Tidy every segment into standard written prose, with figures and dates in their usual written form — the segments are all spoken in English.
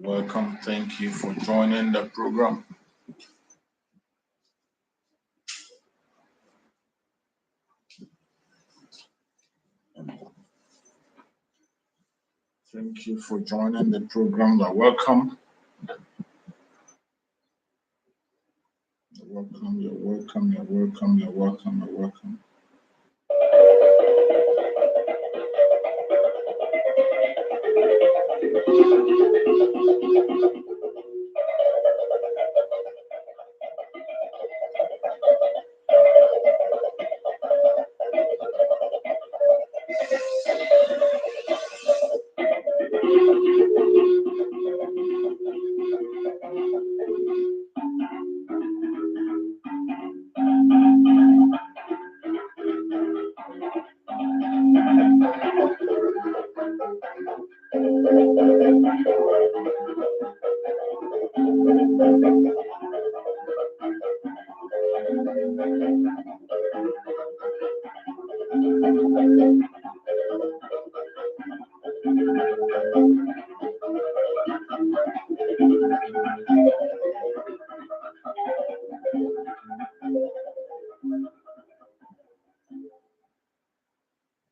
Welcome. Thank you for joining the program. Thank you for joining the program.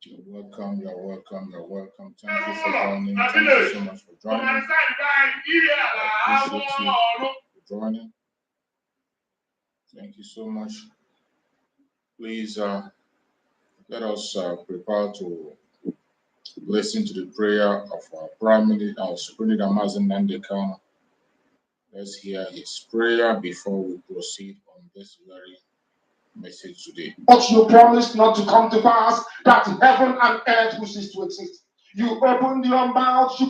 You're welcome. You're welcome. You're welcome. Thank you for joining. Thank you so much for joining. I appreciate you for joining. Thank you so much. Please let us prepare to listen to the prayer of our Prime Minister, our Supreme Leader Mazen Nandekano. Let's hear his prayer before we proceed on this very message today. But you promised not to come to pass, that heaven and earth will cease to exist. You opened your mouth to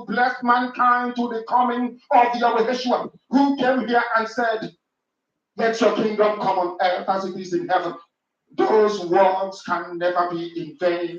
bless mankind to the coming of Yahweh, who came here and said, let your kingdom come on earth as it is in heaven. Those words can never be in vain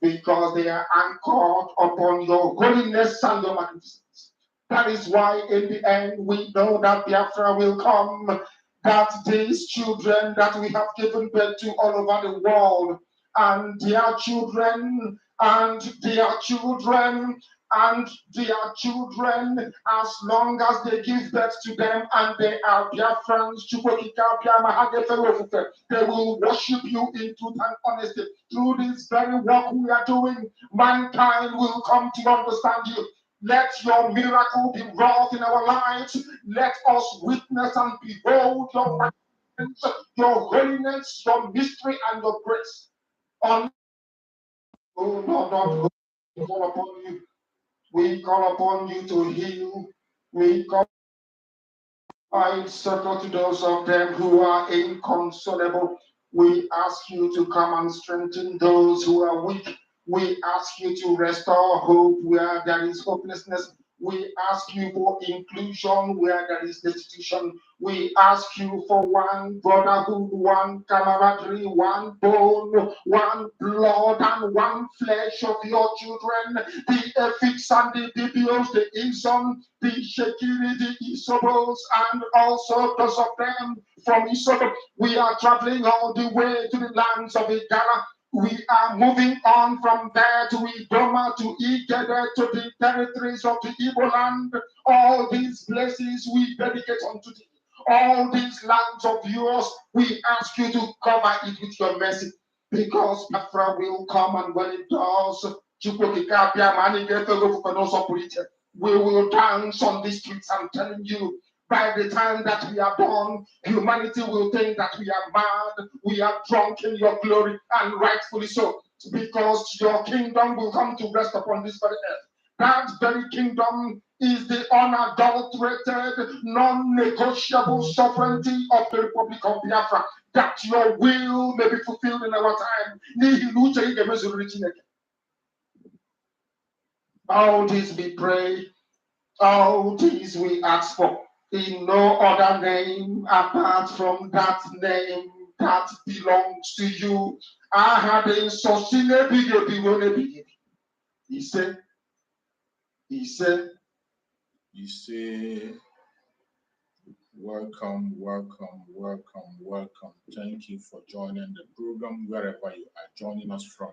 because they are anchored upon your holiness and your magnificence. That is why in the end we know that Biafra will come, that these children that we have given birth to all over the world, and their children, and their children, and their children, as long as they give birth to them and they are Biafrans, they will worship you in truth and honesty. Through this very work we are doing, mankind will come to understand you. Let your miracle be wrought in our lives. Let us witness and behold your magnificence, your holiness, your mystery, and your grace. Oh Lord, we call upon you. We call upon you to heal. We call I circle to those of them who are inconsolable. We ask you to come and strengthen those who are weak. We ask you to restore hope where there is hopelessness. We ask you for inclusion where there is destitution. We ask you for one brotherhood, one camaraderie, one bone, one blood, and one flesh of your children. The Ephics and the Bibios, the Inson, the Shekiri, the Isobos, and also those of them from Isobo. We are traveling all the way to the lands of Igala. We are moving on from there to Idoma, to Igede, to the territories of the Igbo land. All these places we dedicate unto thee. All these lands of yours, we ask you to cover it with your mercy. Because Biafra will come, and when it does, we will dance on the streets. I'm telling you. By the time that we are done, humanity will think that we are mad, we are drunk in your glory, and rightfully so, because your kingdom will come to rest upon this very earth. That very kingdom is the unadulterated, non-negotiable sovereignty of the Republic of Biafra, that your will may be fulfilled in our time. All this we pray, all this we ask for. In no other name apart from that name that belongs to you. I had in Sosine Biggie. He said, Welcome. Thank you for joining the program wherever you are joining us from.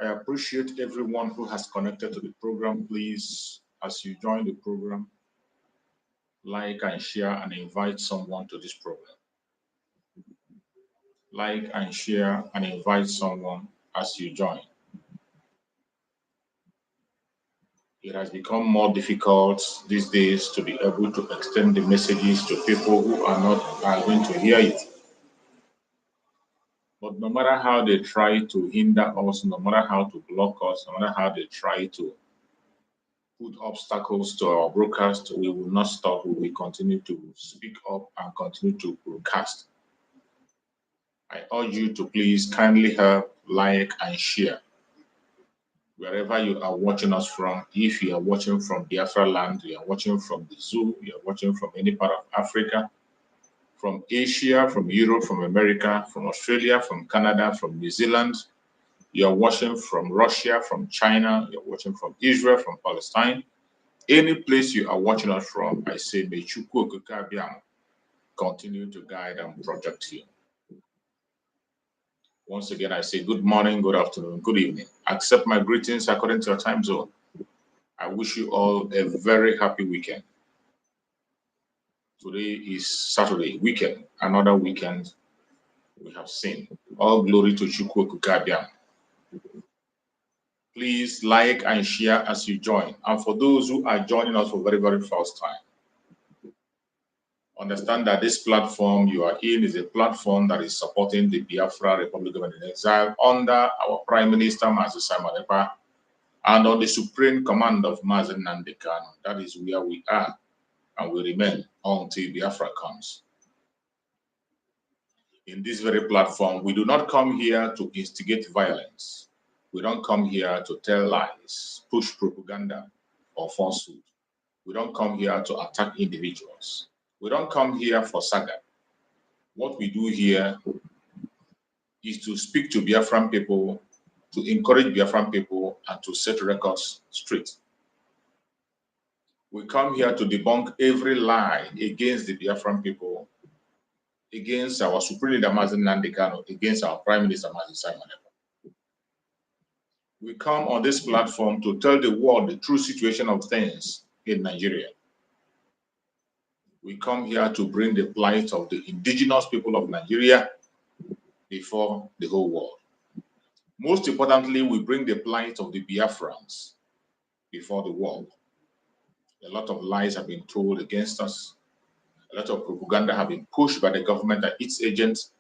I appreciate everyone who has connected to the program. Please, as you join the program, like and share and invite someone to this program. Like and share and invite someone as you join. It has become more difficult these days to be able to extend the messages to people who are going to hear it. But no matter how they try to hinder us, no matter how to block us, no matter how they try to put obstacles to our broadcast, we will not stop. We will continue to speak up and continue to broadcast. I urge you to please kindly help, like, and share. Wherever you are watching us from, if you are watching from Biafra land, you are watching from the zoo, you are watching from any part of Africa, from Asia, from Europe, from America, from Australia, from Canada, from New Zealand, you are watching from Russia, from China, you're watching from Israel, from Palestine, any place you are watching us from, I say, may Chukwu Okike Abiam continue to guide and protect you. Once again, I say good morning, good afternoon, good evening. Accept my greetings according to your time zone. I wish you all a very happy weekend. Today is Saturday, weekend, another weekend we have seen. All glory to Chukwu Okike Abiam. Please like and share as you join. And for those who are joining us for very, very first time, understand that this platform you are in is a platform that is supporting the Biafra Republic Government in Exile under our Prime Minister, Mazi Simon Ekpa, and on the supreme command of Mazi Nnamdi Kanu. That is where we are and will remain until Biafra comes. In this very platform, we do not come here to instigate violence. We don't come here to tell lies, push propaganda, or falsehood. We don't come here to attack individuals. We don't come here for saga. What we do here is to speak to Biafran people, to encourage Biafran people, and to set records straight. We come here to debunk every lie against the Biafran people, against our Supreme Leader Mazi Nnamdi Kanu, against our Prime Minister Mazi Simon Ekpa. We come on this platform to tell the world the true situation of things in Nigeria. We come here to bring the plight of the indigenous people of Nigeria before the whole world. Most importantly, we bring the plight of the Biafrans before the world. A lot of lies have been told against us. A lot of propaganda have been pushed by the government and its agents.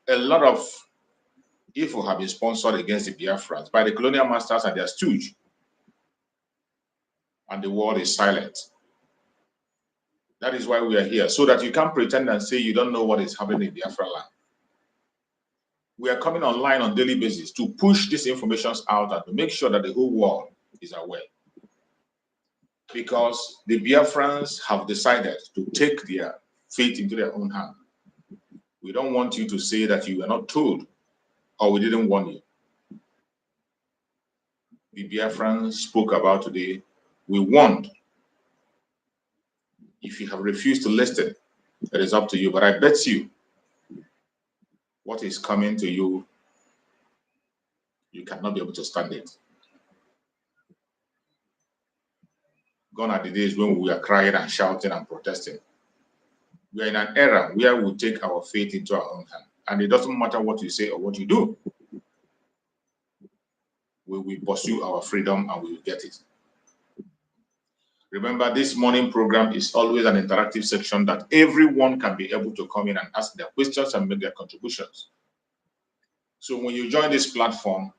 A lot of evil have been sponsored against the Biafrans by the colonial masters and their stooge. And the world is silent. That is why we are here, so that you can't pretend and say you don't know what is happening in Biafra land. We are coming online on a daily basis to push these informations out and to make sure that the whole world is aware. Because the Biafrans have decided to take their fate into their own hand. We don't want you to say that you were not told or we didn't warn you. The Biafrans spoke about today. We warned. If you have refused to listen, it is up to you. But I bet you what is coming to you, you cannot be able to stand it. Gone are the days when we are crying and shouting and protesting. We are in an era where we take our fate into our own hand. And it doesn't matter what you say or what you do. We will pursue our freedom and we will get it. Remember, this morning program is always an interactive section that everyone can be able to come in and ask their questions and make their contributions. So when you join this platform,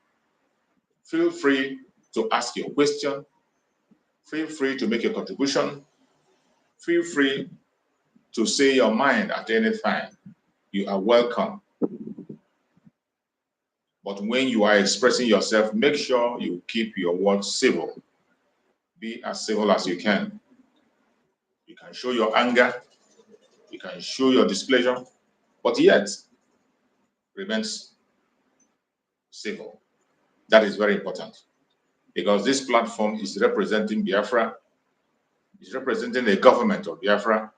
feel free to ask your question. Feel free to make a contribution. Feel free to say your mind at any time. You are welcome. But when you are expressing yourself, make sure you keep your words civil. Be as civil as you can. You can show your anger. You can show your displeasure. But yet, remain civil. That is very important. Because this platform is representing Biafra. It's representing the government of Biafra.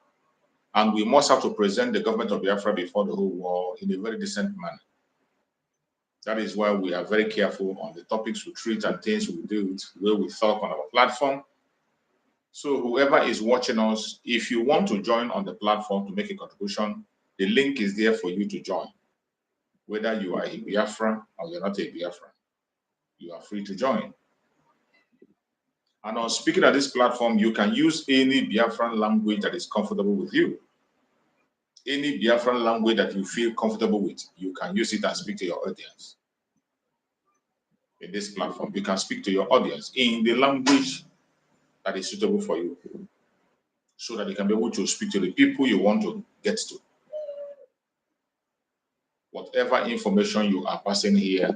And we must have to present the government of Biafra before the whole world in a very decent manner. That is why we are very careful on the topics we treat and things we do, where we talk on our platform. So whoever is watching us, if you want to join on the platform to make a contribution, the link is there for you to join. Whether you are a Biafra or you're not a Biafra, you are free to join. And on speaking at this platform, you can use any Biafran language that is comfortable with you. Any Biafran language that you feel comfortable with, you can use it and speak to your audience. In this platform, you can speak to your audience in the language that is suitable for you, so that you can be able to speak to the people you want to get to. Whatever information you are passing here,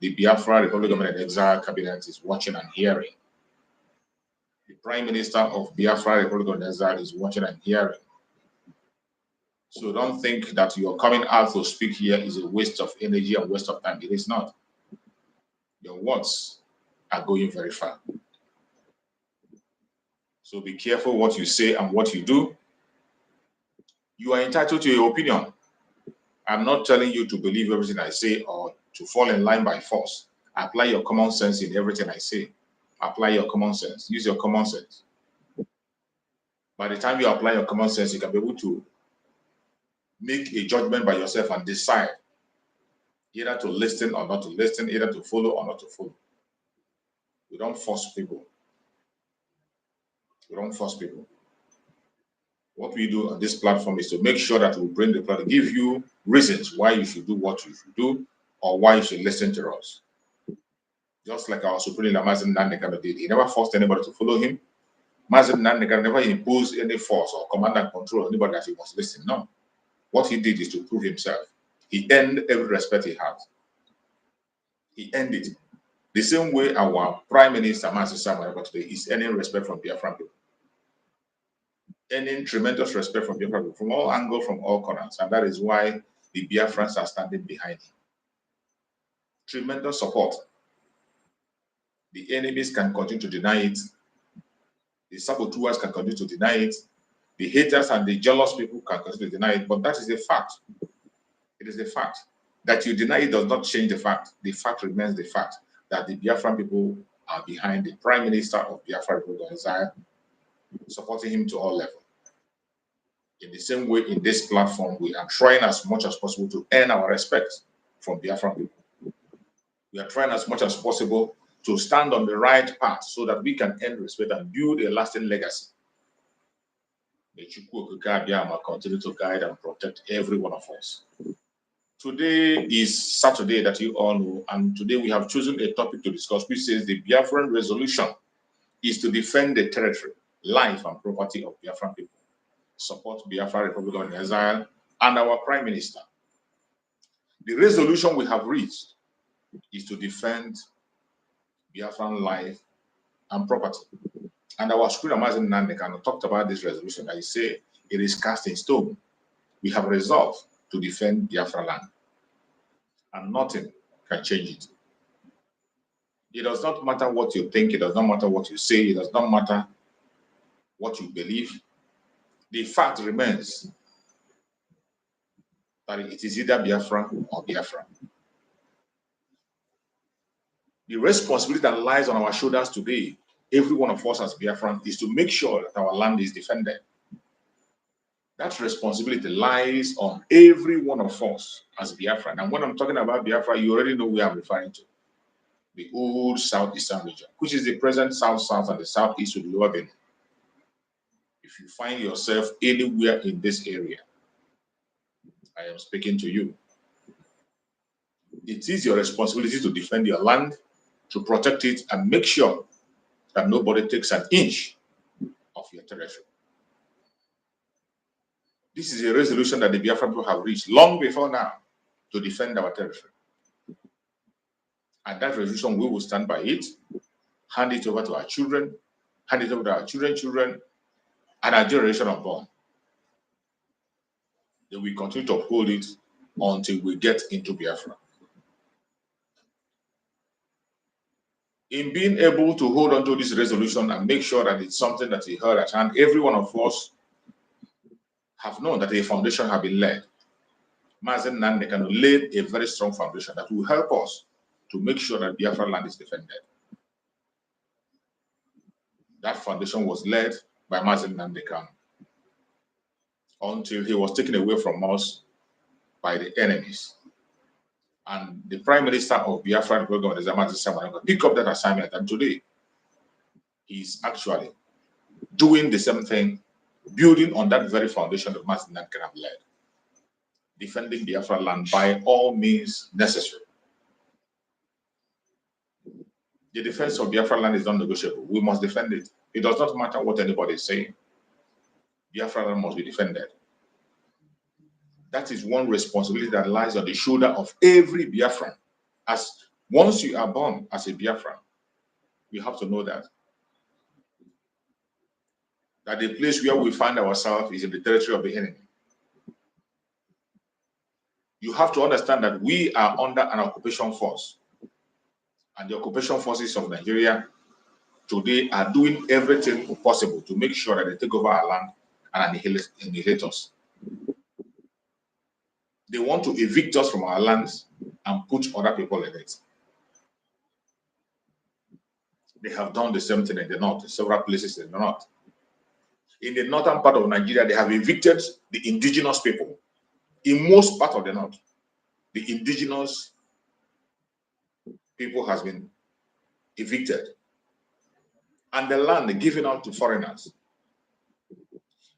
the Biafra Republic of Exile Cabinet is watching and hearing. The Prime Minister of Biafra Republic of Exile is watching and hearing. So don't think that your coming out to speak here is a waste of energy and waste of time. It is not. Your words are going very far. So be careful what you say and what you do. You are entitled to your opinion. I'm not telling you to believe everything I say or to fall in line by force. Apply your common sense in everything I say. Apply your common sense. Use your common sense. By the time you apply your common sense, you can be able to make a judgment by yourself and decide either to listen or not to listen, either to follow or not to follow. We don't force people. We don't force people. What we do on this platform is to make sure that we bring the platform, give you reasons why you should do what you should do or why you should listen to us. Just like our Supreme Leader Mazen Nandekano did. He never forced anybody to follow him. Mazen Nandekano never imposed any force or command and control on anybody that he must listen. No. What he did is to prove himself. He earned every respect he had. He earned it. The same way our Prime Minister, Mazen Samaraba today, is earning respect from Biafran people. Earning tremendous respect from Biafran people, from all angles, from all corners. And that is why the Biafrans are standing behind him. Tremendous support. The enemies can continue to deny it. The saboteurs can continue to deny it. The haters and the jealous people can continue to deny it. But that is a fact. It is a fact. That you deny it does not change the fact. The fact remains the fact that the Biafran people are behind the Prime Minister of Biafra Republic of Exile, supporting him to all levels. In the same way, in this platform, we are trying as much as possible to earn our respect from Biafran people. We are trying as much as possible to stand on the right path so that we can earn respect and build a lasting legacy. May Chukwu Okike continue to guide and protect every one of us. Today is Saturday that you all know, and today we have chosen a topic to discuss which says the Biafran resolution is to defend the territory, life and property of Biafran people, support Biafra Republic of Exile and our Prime Minister. The resolution we have reached is to defend Biafran life and property. And our Supreme Leader Mazen Nandekano talked about this resolution. I say it is cast in stone. We have resolved to defend Biafra land. And nothing can change it. It does not matter what you think. It does not matter what you say. It does not matter what you believe. The fact remains that it is either Biafra or Biafra. The responsibility that lies on our shoulders today, every one of us as Biafran, is to make sure that our land is defended. That responsibility lies on every one of us as Biafran. And when I'm talking about Biafra, you already know where I'm referring to. The old southeastern region, which is the present south-south and the southeast with Lower Benin. If you find yourself anywhere in this area, I am speaking to you. It is your responsibility to defend your land, to protect it, and make sure that nobody takes an inch of your territory. This is a resolution that the Biafran people have reached long before now to defend our territory. And that resolution, we will stand by it, hand it over to our children, hand it over to our children's children, and our generation unborn. Then we continue to uphold it until we get into Biafra. In being able to hold on to this resolution and make sure that it's something that is held at hand, every one of us have known that a foundation has been laid. Mazen Nandekano laid a very strong foundation that will help us to make sure that Biafra land is defended. That foundation was led by Mazen Nandekano until he was taken away from us by the enemies. And the Prime Minister of Biafra, picked up that assignment, and today he's actually doing the same thing, building on that very foundation that Mazen Nandekano led, defending Biafra land by all means necessary. The defense of Biafra land is non-negotiable. We must defend it. It does not matter what anybody is saying. Biafra land must be defended. That is one responsibility that lies on the shoulder of every Biafran. As once you are born as a Biafran, we have to know that the place where we find ourselves is in the territory of the enemy. You have to understand that we are under an occupation force, and the occupation forces of Nigeria today are doing everything possible to make sure that they take over our land and annihilate us. They want to evict us from our lands and put other people in it. They have done the same thing in the north, in several places in the north. In the northern part of Nigeria, they have evicted the indigenous people. In most part of the north, the indigenous people has been evicted, and the land given out to foreigners.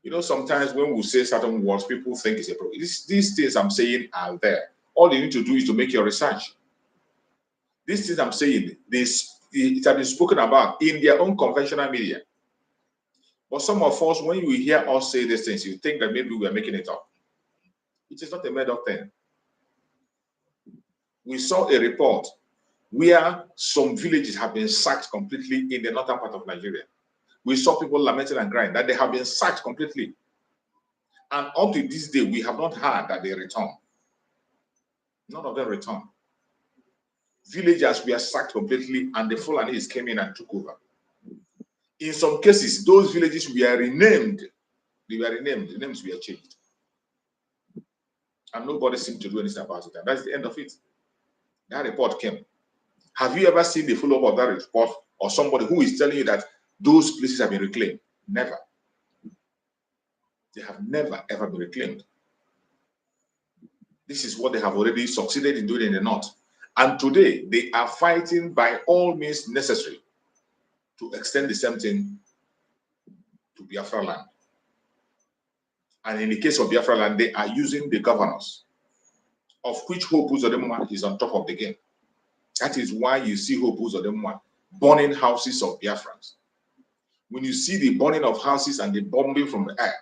You know, sometimes when we say certain words, people think it's a problem. These things I'm saying are there. All you need to do is to make your research. These things I'm saying, it has been spoken about in their own conventional media. But some of us, when you hear us say these things, you think that maybe we are making it up. It is not a made up thing. We saw a report where some villages have been sacked completely in the northern part of Nigeria. We saw people lamenting and crying that they have been sacked completely. And up to this day, we have not heard that they return. None of them return. Villagers were sacked completely, and the Fulanis came in and took over. In some cases, those villages were renamed. They were renamed. The names were changed. And nobody seemed to do anything about it. And that's the end of it. That report came. Have you ever seen the follow-up of that report, or somebody who is telling you that those places have been reclaimed? Never. They have never, ever been reclaimed. This is what they have already succeeded in doing in the north. And today, they are fighting by all means necessary to extend the same thing to Biafra land. And in the case of Biafra land, they are using the governors, of which Hope Uzodinma is on top of the game. That is why you see Hope Uzodinma burning houses of Biafrans. When you see the burning of houses and the bombing from the air,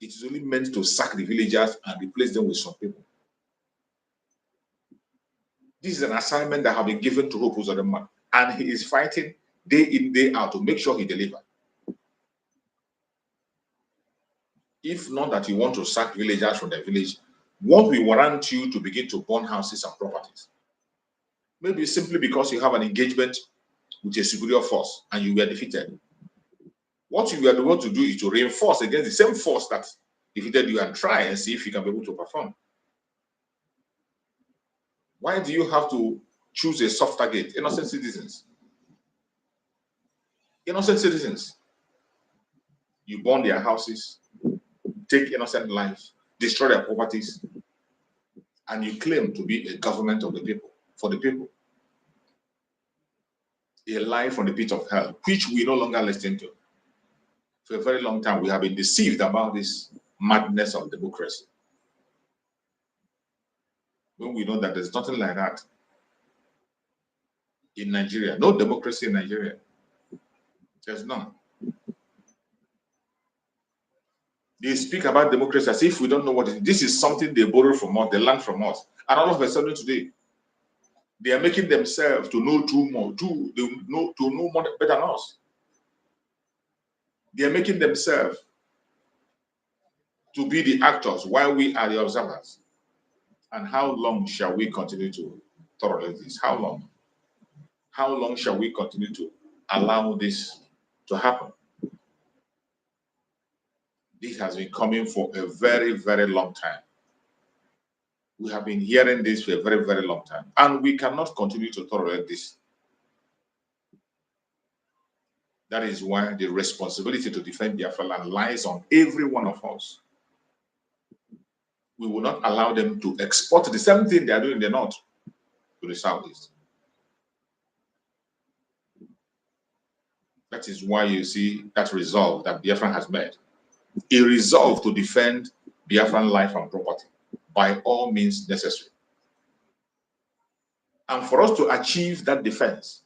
it is only meant to sack the villagers and replace them with some people. This is an assignment that has been given to Hope Uzodinma, and he is fighting day in, day out to make sure he delivers. If not that you want to sack villagers from their village, what will warrant you to begin to burn houses and properties? Maybe simply because you have an engagement with a superior force and you were defeated. What you were able to do is to reinforce against the same force that defeated you and try and see if you can be able to perform. Why do you have to choose a soft target? Innocent citizens. Innocent citizens. You burn their houses, take innocent lives, destroy their properties, and you claim to be a government of the people, for the people. A lie from the pit of hell, which we no longer listen to. For a very long time, we have been deceived about this madness of democracy. When we know that there's nothing like that in Nigeria, no democracy in Nigeria. There's none. They speak about democracy as if we don't know what it is. This is something they borrow from us, they learn from us. And all of a sudden today, they are making themselves to know more better than us. They are making themselves to be the actors while we are the observers. And how long shall we continue to tolerate this? How long? How long shall we continue to allow this to happen? This has been coming for a very, very long time. We have been hearing this for a very, very long time, and we cannot continue to tolerate this. That is why the responsibility to defend Biafra land lies on every one of us. We will not allow them to export the same thing they are doing in the north to the southeast. That is why you see that resolve that Biafra has made. A resolve to defend Biafran life and property by all means necessary. And for us to achieve that defense,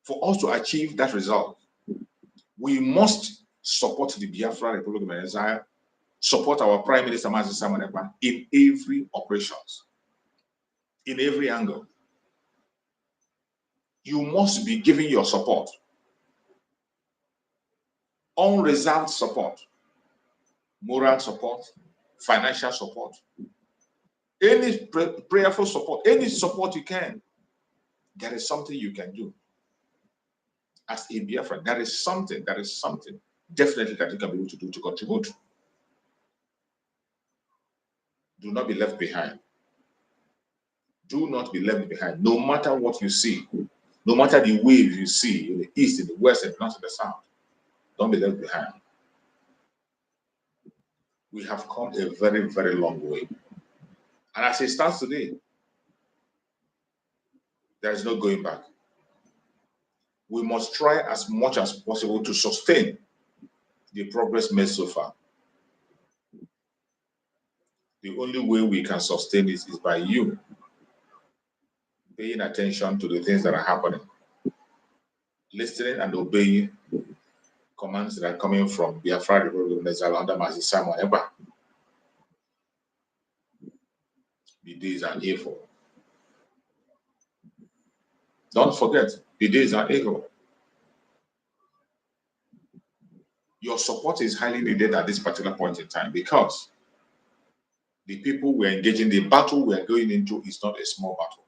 for us to achieve that resolve, we must support the Biafra Republic of Nigeria, support our Prime Minister Mazi Simon Ekpa in every operations, in every angle. You must be giving your support, unreserved support, moral support, financial support, any prayerful support, any support you can. There is something you can do. As a Biafra, there is something definitely that you can be able to do to contribute. Do not be left behind. Do not be left behind. No matter what you see, no matter the waves you see in the east, in the west, and not in the south, don't be left behind. We have come a very, very long way. And as it stands today, there is no going back. We must try as much as possible to sustain the progress made so far. The only way we can sustain this is by you paying attention to the things that are happening, listening and obeying commands that are coming from Biafra Republic of Nigeria under Mazi Simon Ekpa. The days are evil. Don't forget, the days are evil. Your support is highly needed at this particular point in time because the people we are engaging, the battle we are going into is not a small battle.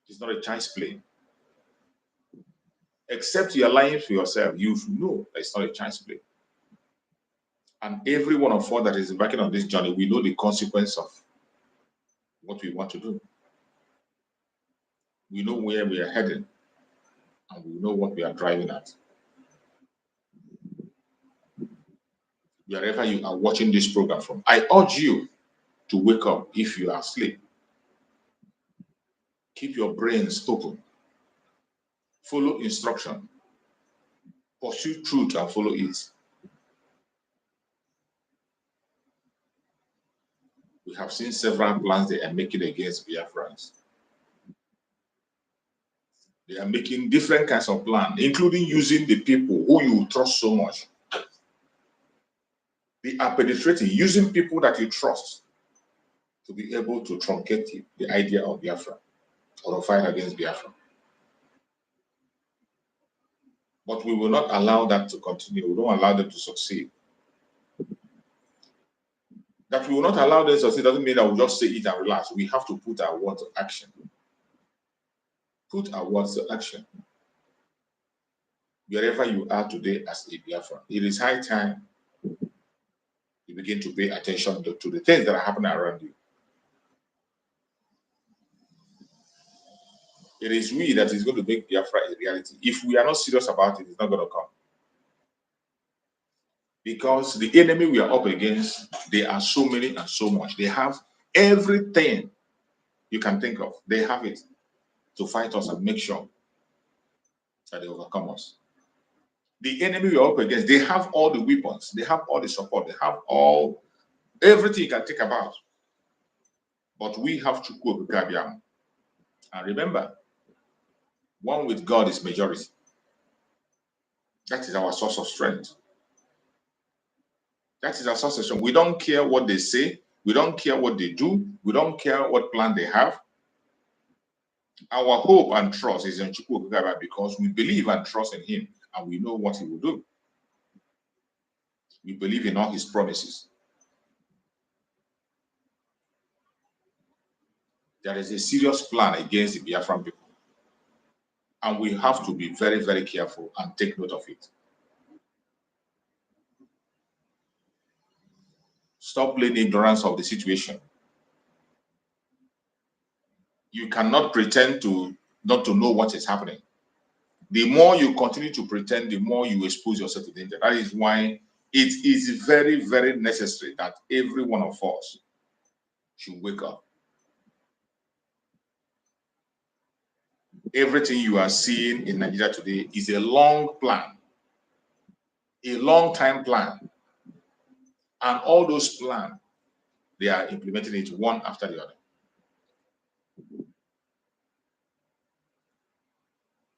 It's not a child's play. Except you are lying to yourself, you know that it's not a child's play. And every one of us that is embarking on this journey, we know the consequence of what we want to do. We know where we are heading, and we know what we are driving at. Wherever you are watching this program from, I urge you to wake up if you are asleep. Keep your brains open. Follow instruction. Pursue truth and follow it. We have seen several plans they are making against Biafrans. They are making different kinds of plans, including using the people who you trust so much. They are penetrating, using people that you trust to be able to truncate the idea of Biafra or to fight against Biafra. But we will not allow that to continue. We don't allow them to succeed. That we will not allow them to succeed doesn't mean that we'll just say it and relax. We have to put our words to action. Put our words to action. Wherever you are today as a Biafra, it is high time you begin to pay attention to the things that are happening around you. It is we that is going to make Biafra a reality. If we are not serious about it, it's not going to come. Because the enemy we are up against, they are so many and so much. They have everything you can think of. They have it to fight us and make sure that they overcome us. The enemy we are up against, they have all the weapons, they have all the support, they have everything you can think about. But we have to go with Gabiam. And remember, one with God is majority. That is our source of strength. That is our source of strength. We don't care what they say. We don't care what they do. We don't care what plan they have. Our hope and trust is in Chukwu Okigaba because we believe and trust in him and we know what he will do. We believe in all his promises. There is a serious plan against the Biafran people. And we have to be very, very careful and take note of it. Stop playing ignorance of the situation. You cannot pretend to not to know what is happening. The more you continue to pretend, the more you expose yourself to danger. That is why it is very, very necessary that every one of us should wake up. Everything you are seeing in Nigeria today is a long plan, a long time plan. And all those plans, they are implementing it one after the other.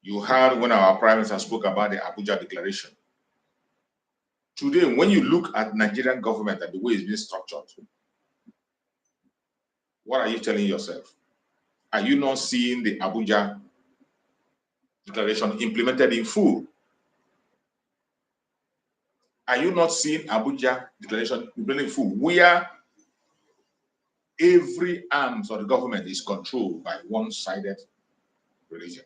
You heard when our Prime Minister spoke about the Abuja Declaration. Today, when you look at Nigerian government and the way it's being structured, what are you telling yourself? Are you not seeing the Abuja Declaration implemented in full? Are you not seeing Abuja Declaration implemented in full, where every arm of the government is controlled by one-sided religion?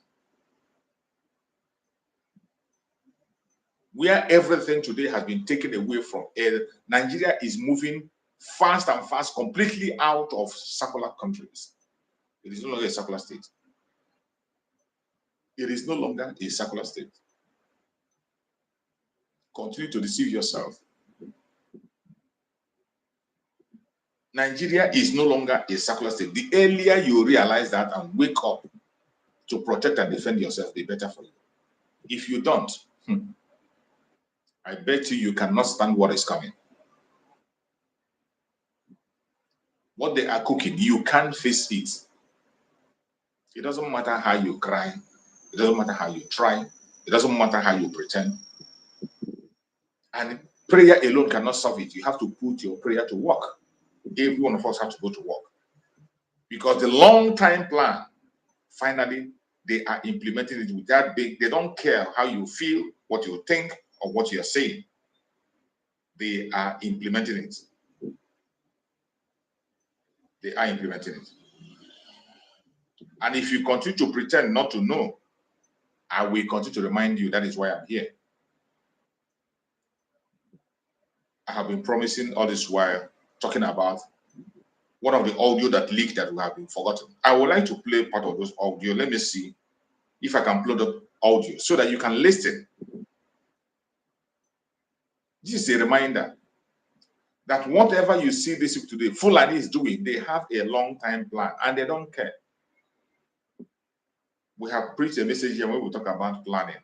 Where everything today has been taken away from it, Nigeria is moving fast and fast, completely out of secular countries. It is no longer a secular state. It is no longer a secular state. Continue to deceive yourself. Nigeria is no longer a secular state. The earlier you realize that and wake up to protect and defend yourself, the better for you. If you don't, I bet you cannot stand what is coming. What they are cooking, you can't face it. It doesn't matter how you cry. It doesn't matter how you try. It doesn't matter how you pretend. And prayer alone cannot solve it. You have to put your prayer to work. Every one of us have to go to work. Because the long-time plan, finally, they are implementing it without they don't care how you feel, what you think, or what you're saying. They are implementing it. They are implementing it. And if you continue to pretend not to know, I will continue to remind you that is why I'm here. I have been promising all this while, talking about one of the audio that leaked that we have been forgotten. I would like to play part of those audio. Let me see if I can upload the audio so that you can listen. This is a reminder that whatever you see this week today, Fulani is doing, they have a long-time plan and they don't care. We have preached a message here when we talk about planning.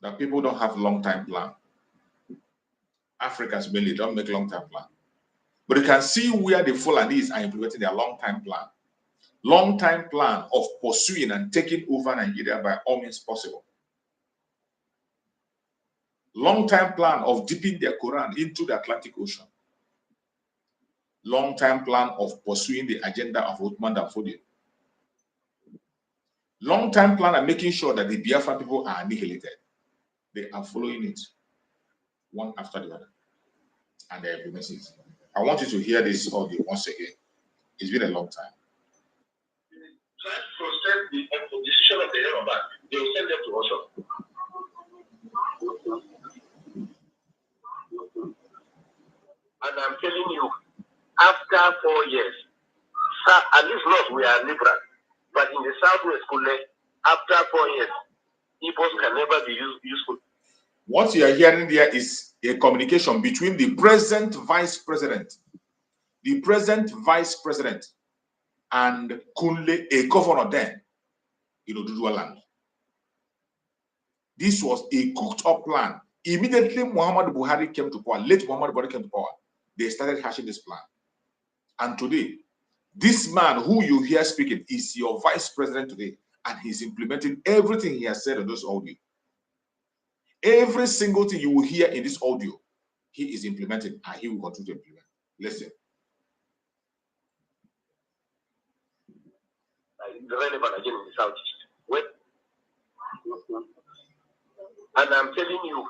That people don't have long-time plan. Africans mainly don't make long-term plan. But you can see where the Fulanis are implementing their long-time plan. Long-time plan of pursuing and taking over Nigeria by all means possible. Long-time plan of dipping their Quran into the Atlantic Ocean. Long-time plan of pursuing the agenda of Uthman Danfodio. Long-time plan of making sure that the Biafra people are annihilated. They are following it one after the other. And they implement it. I want you to hear this audio once again. It's been a long time. Try to process the decision of the Yoruba. They will send them to Osho. And I'm telling you, after 4 years, at least not we are liberal, but in the Southwest, after 4 years, Igbos can never be useful. What you are hearing there is a communication between the present vice president, and Kunle, a governor then in Oduduwa land. This was a cooked up plan. Immediately Muhammad Buhari came to power, late Muhammad Buhari came to power, they started hashing this plan. And today, this man who you hear speaking is your vice president today, and he's implementing everything he has said on this audio. Every single thing you will hear in this audio, he is implementing, and he will continue to implement. Listen. Relevant again in the Southeast. When, and I'm telling you,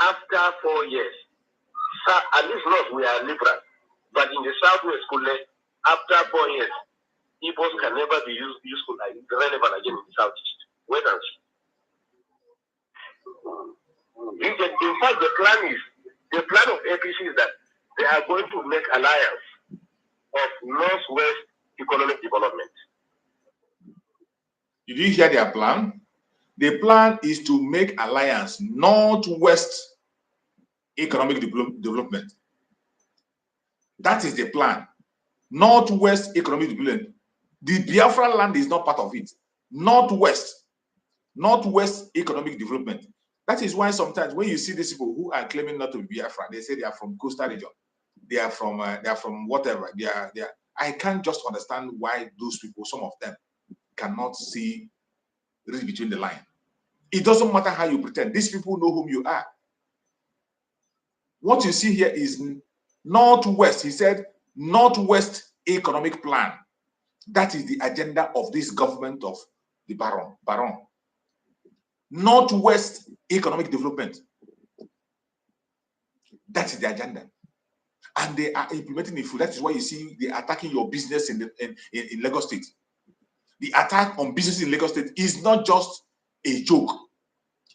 after 4 years, at least not we are liberal, but in the Southwest, after 4 years, Igbos can never be useful, relevant again in the Southeast. Wait and see. In fact, the plan of APC is that they are going to make alliance of Northwest Economic Development. Did you hear their plan? The plan is to make alliance Northwest Economic Development. That is the plan. Northwest Economic Development. The Biafra land is not part of it. Northwest Economic Development. That is why sometimes when you see these people who are claiming not to be Biafra, they say they are from coastal region. They are from whatever. They are. I can't just understand why those people, some of them, cannot see read between the line. It doesn't matter how you pretend. These people know whom you are. What you see here is Northwest. He said Northwest Economic Plan. That is the agenda of this government of the Baron. Northwest Economic Development. That is the agenda. And they are implementing it full. That is why you see they are attacking your business in Lagos State. The attack on business in Lagos State is not just a joke.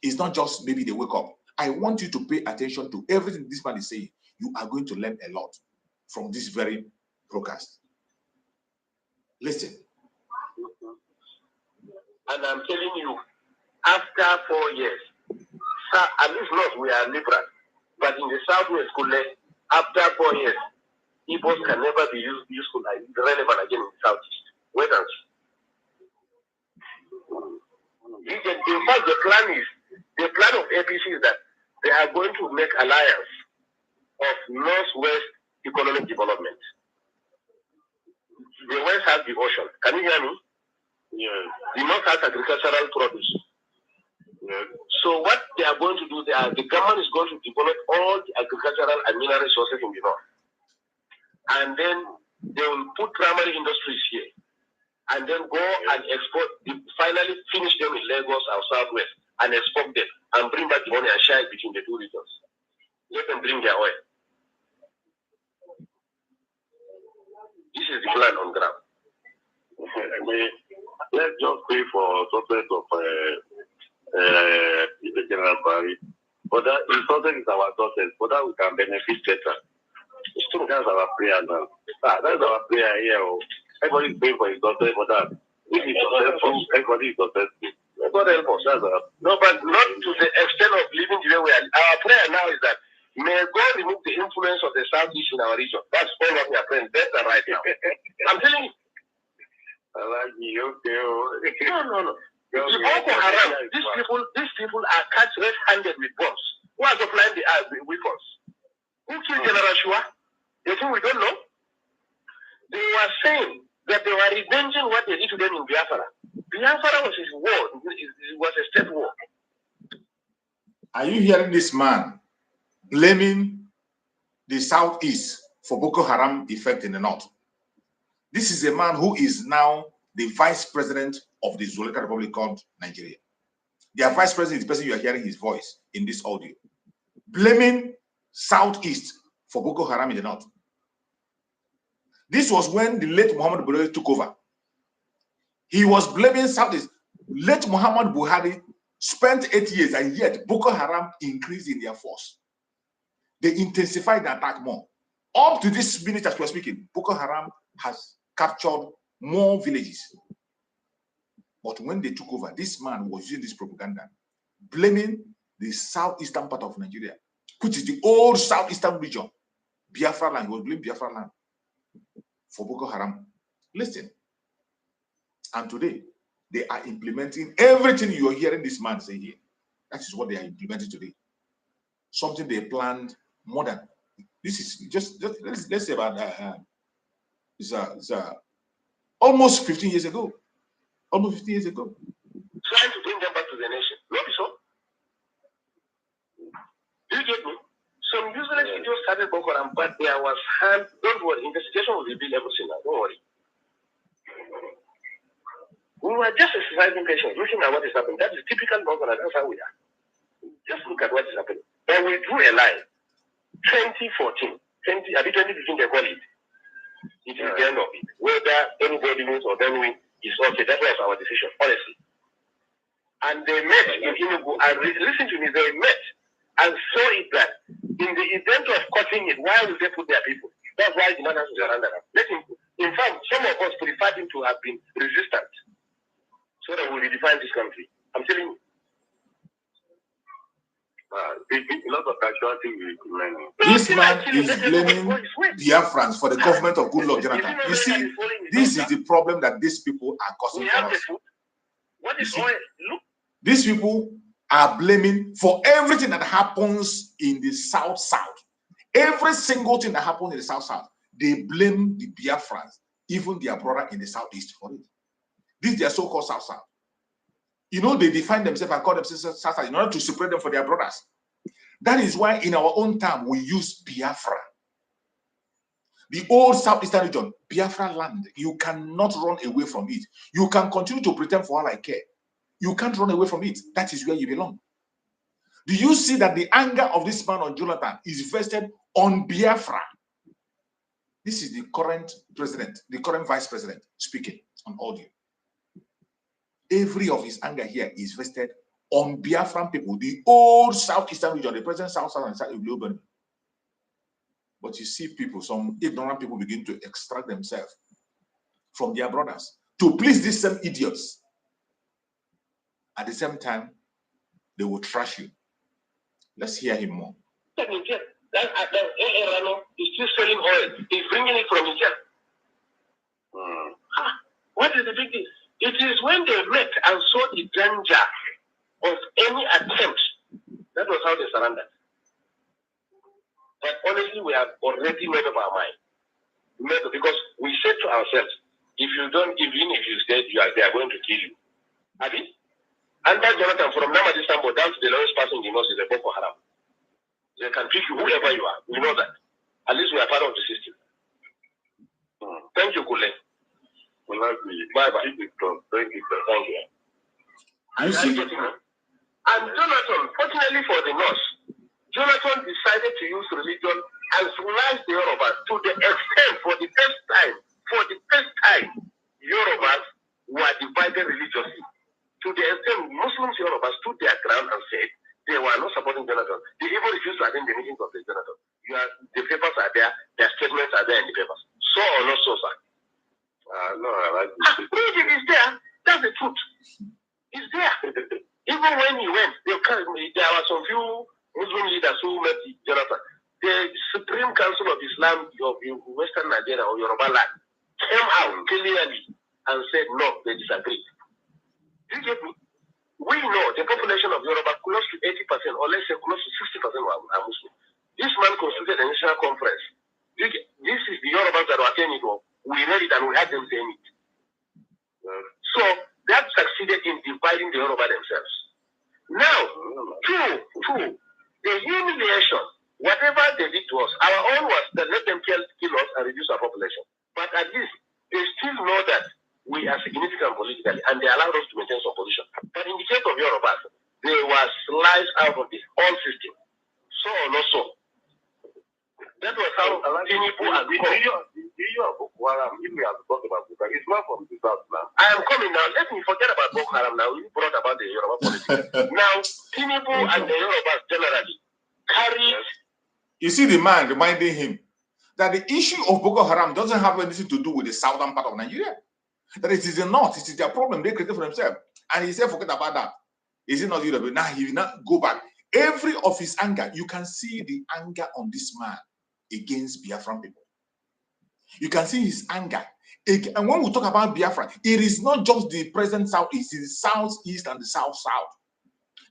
It's not just maybe they wake up. I want you to pay attention to everything this man is saying. You are going to learn a lot from this very broadcast. Listen. And I'm telling you, after 4 years, sir, at least not we are liberal, but in the Southwest, after 4 years, Igbos can never be useful and relevant again in the Southeast. Wait and see. In fact, the plan of APC is that they are going to make alliance of Northwest Economic Development. The West has the ocean. Can you hear me? Yes. The North has agricultural produce. Yes. So what they are going to do, the government is going to develop all the agricultural and mineral resources in the North. And then they will put primary industries here. And then go and export, finally finish them in Lagos or Southwest and export them and bring back the money and share it between the two regions. Let them bring their oil. This is the plan on ground. Let's just pray for success of the General Barry. But that success is our success. For that we can benefit better. It's true. That's our prayer now. That's our prayer here. Everybody is praying for his daughter, but that if he's successful, everybody is successful. God help us. No, but not to the extent of living the way we are. Our prayer now is that may God remove the influence of the Southeast in our region. That's all what we are praying. That's right now. I'm telling you. No. Boko Haram, these people are catch red-handed with bombs. Who are supplying the weapons? Who killed General Shua? You think we don't know? They were saying that they were revenging what they did to them in Biafra. Biafra was his war. It was a state war. Are you hearing this man blaming the Southeast for Boko Haram effect in the North? This is a man who is now the vice president of the Zuleka Republic called Nigeria. Their vice president is the person you are hearing his voice in this audio. Blaming Southeast for Boko Haram in the North. This was when the late Muhammad Buhari took over. He was blaming Southeast. Late Muhammad Buhari spent 8 years, and yet Boko Haram increased in their force. They intensified the attack more. Up to this minute as we're speaking, Boko Haram has captured more villages. But when they took over, this man was using this propaganda, blaming the southeastern part of Nigeria, which is the old southeastern region, Biafra land. He was blaming Biafra land for Boko Haram. Listen. And today, they are implementing everything you are hearing this man say here. That is what they are implementing today. Something they planned more than. This is just let's say about almost 15 years ago. Almost 15 years ago. Trying to bring them back to the nation. Maybe so. Do you get me? Some useless videos started Boko Haram, but there was hand. Don't worry, investigation will reveal everything now. Don't worry. We were just exercising patience, looking at what is happening. That is typical Boko Haram. That's how we are. Just look at what is happening. And we drew a line. 2014, 2015, they call it. It is the end of it. Whether anybody wins or then win is okay. That was our decision, honestly. And they met in Enugu, and listen to me, they met and saw it that in the event of cutting it, why would they put their people? That's why the man has to surrender. Let him, in to have been resistant so that we redefine this country. I'm telling you. A lot of casualties. This man is blaming Biafrans for the government of Goodluck Jonathan. You see, this is the problem that these people are causing for us. What is oil? Look. These people are blaming for everything that happens in the South. Every single thing that happens in the South, they blame the Biafrans, even their brother in the Southeast for it. This is their so-called South. You know, they define themselves and call themselves South in order to separate them from their brothers. That is why in our own time, we use Biafra. The old Southeastern region, Biafra land, you cannot run away from it. You can continue to pretend for all I care. You can't run away from it. That is where you belong. Do you see that the anger of this man on Jonathan is vested on Biafra? This is the current president, the current vice president speaking on audio. Every of his anger here is vested on Biafran people, the old Southeastern region, the present South and South global. But you see people, some ignorant people begin to extract themselves from their brothers to please these same idiots. At the same time, they will trash you. Let's hear him more. He's still selling oil. He's bringing it from Niger. What is the big deal? It is when they met and saw the danger of any attempt, that was how they surrendered. But honestly, we have already made up our mind. Because we said to ourselves, if you don't, even if you stay, they are going to kill you. Abi? Under Jonathan, from Namadi Sambo down to the lowest person in the north is a Boko Haram. They can pick you whoever you are. We know that. At least we are part of the system. Thank you, Kule. Bye-bye. Thank you. Thank you. And Jonathan, fortunately for the North, Jonathan decided to use religion and slice the Yorubas to the extent, for the first time, Yorubas were divided religiously. To the extent Muslims Yorubas stood their ground and said they were not supporting Jonathan. They even refused to attend the meetings of the Jonathan. The papers are there, their statements are there in the papers. So or not so, sir? No, I like this. It is there. That's the truth. It's there. Even when he went, there were some few Muslim leaders who met Jonathan. The Supreme Council of Islam of Western Nigeria or Yoruba land came out clearly and said no, they disagree. Do you get me? We know the population of Yoruba, close to 80%, or let's say close to 60% are Muslim. This man constituted a national conference. This is the Yorubas that were saying it. We read it and we had them saying it. So that succeeded in dividing the Yoruba themselves. Now, two, the humiliation, whatever they did to us, our own was that let them kill us and reduce our population. But at least they still know that we are significant politically and they allowed us to maintain some position. But in the case of Yoruba, they were sliced out of the whole system. So or not so. That was how Tinubu and Boko Haram, if we have to talk about Boko Haram, it's not from the South now. I am coming now. Let me forget about Boko Haram now. We brought about the Yoruba politics. Now, Tinubu and the Yorubas generally carried. You see the man reminding him that the issue of Boko Haram doesn't have anything to do with the southern part of Nigeria. That it is the north, it is their problem they created for themselves. And he said, forget about that. Is it not Europe? Now he will not go back. Every of his anger, you can see the anger on this man against Biafran people. You can see his anger. And when we talk about Biafra, it is not just the present southeast, it is the southeast and the south-south.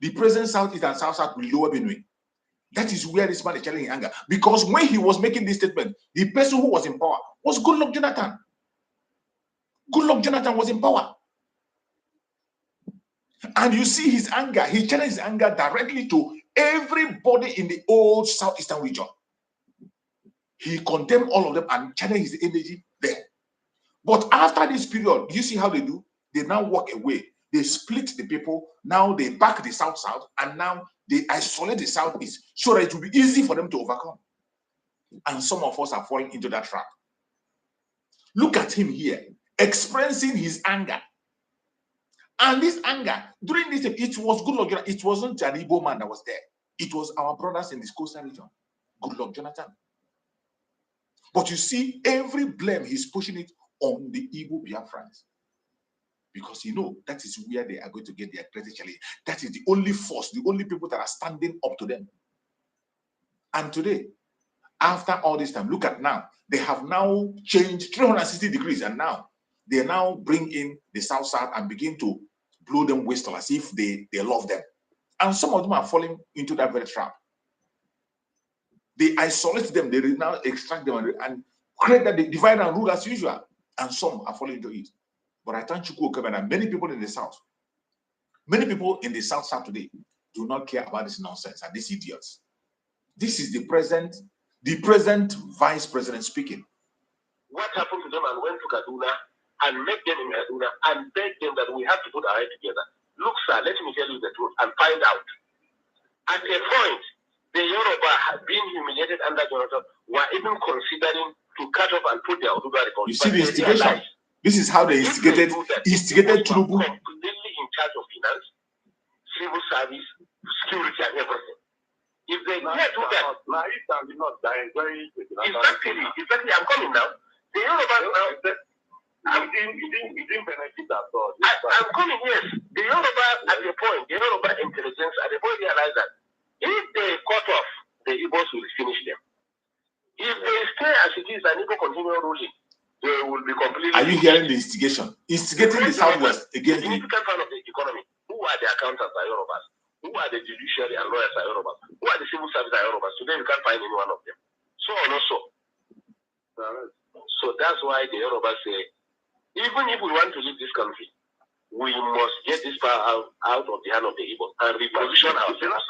The present southeast and south-south will lower Benue. That is where this man is channeling anger. Because when he was making this statement, the person who was in power was Goodluck Jonathan. Goodluck Jonathan was in power. And you see his anger. He channels his anger directly to everybody in the old southeastern region. He condemned all of them and channeled his energy there. But after this period, you see how they do? They now walk away. They split the people. Now they back the south-south. And now they isolate the southeast so that it will be easy for them to overcome. And some of us are falling into that trap. Look at him here, expressing his anger. And this anger, during this time, it was Goodluck Jonathan. It wasn't an Igbo man that was there. It was our brothers in this coastal region. Goodluck Jonathan. But you see, every blame, he's pushing it on the Igbo Biafrans. Because you know that is where they are going to get their greatest challenge. That is the only force, the only people that are standing up to them. And today, after all this time, look at now. They have now changed 360 degrees, and now they now bring in the South and begin to blow them whistle as if they love them. And some of them are falling into that very trap. They isolate them, they now extract them and create that they divide and rule as usual. And some are falling into it. But I thank you, and many people in the South today do not care about this nonsense and these idiots. This is the present vice president speaking. What happened to them and went to Kaduna and met them in Kaduna and begged them that we have to put our head together. Look, sir, let me tell you the truth and find out. At a point, the Yoruba had been humiliated under Jonathan, were even considering to cut off and put their Oduga report. You see the instigation? This is how they instigated Tinubu. Completely in charge of finance, civil service, security, and everything. If they dare do that, exactly, I'm coming now. The Yoruba now, you didn't benefit at all. I'm coming, yes. The Yoruba at the point, the Yoruba intelligence at the point realized that if they cut off, the Igbos will finish them. If they stay as it is and Igbo continue ruling, they will be completely. Are you hearing the instigation? Instigating the Southwest against the significant part of the economy. Who are the accountants are Yorubas? Who are the judiciary and lawyers are Yorubas? Who are the civil service are Yorubas? Today you can't find any one of them. So or not so. So that's why the Yorubas say, even if we want to leave this country, we must get this power out of the hand of the Igbo and reposition ourselves.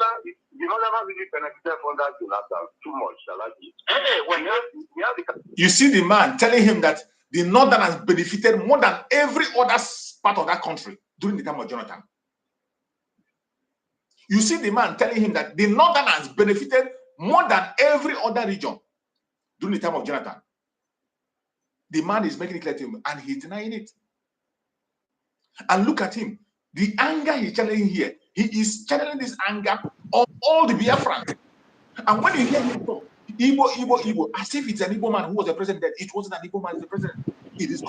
You know, never really benefited from that too much. You see the man telling him that the Northerners benefited more than every other part of that country during the time of Jonathan. You see the man telling him that the Northerners benefited more than every other region during the time of Jonathan. The man is making it clear to him and he's denying it. And look at him. The anger he's channeling here, he is channeling this anger on all the Biafrans. And when you hear him talk, Igbo, as if it's an Igbo man who was the president, it wasn't an Igbo man who was the president. It is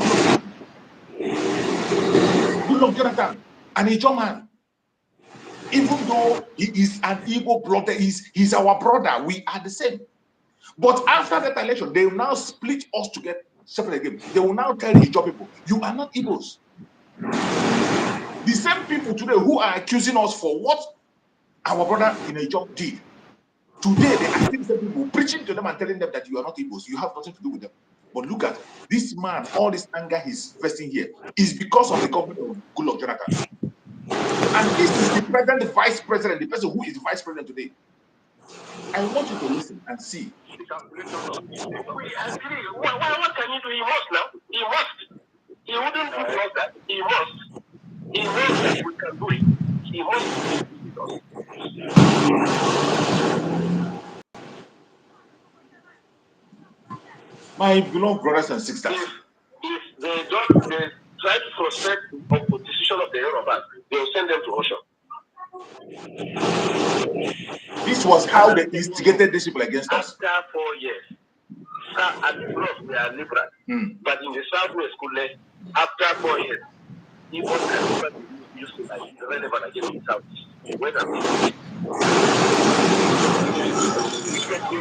Goodluck Jonathan, an Igbo man. Even though he is an Igbo brother, he's our brother, we are the same. But after that election, they will now split us to get separate again. They will now tell Igbo people, you are not Igbos. The same people today who are accusing us for what our brother in a job did. Today, they are still people preaching to them and telling them that you are not Igbos. You have nothing to do with them. But look at this man, all this anger he's facing here is because of the government of Goodluck Jonathan. And this is the present vice president, the person who is the vice president today. I want you to listen and see. We agree. What can you do? He must now. He must. He wouldn't do that. He must. He knows that we can do it. He must do it. My beloved brothers and sisters. If they try to frustrate the opposition of the Yorubas, they will send them to Ocean. This was how they instigated these people against us. After 4 years, at the north we are liberal, but in the southwest, after 4 years, even can be used to like relevant against the southeast. In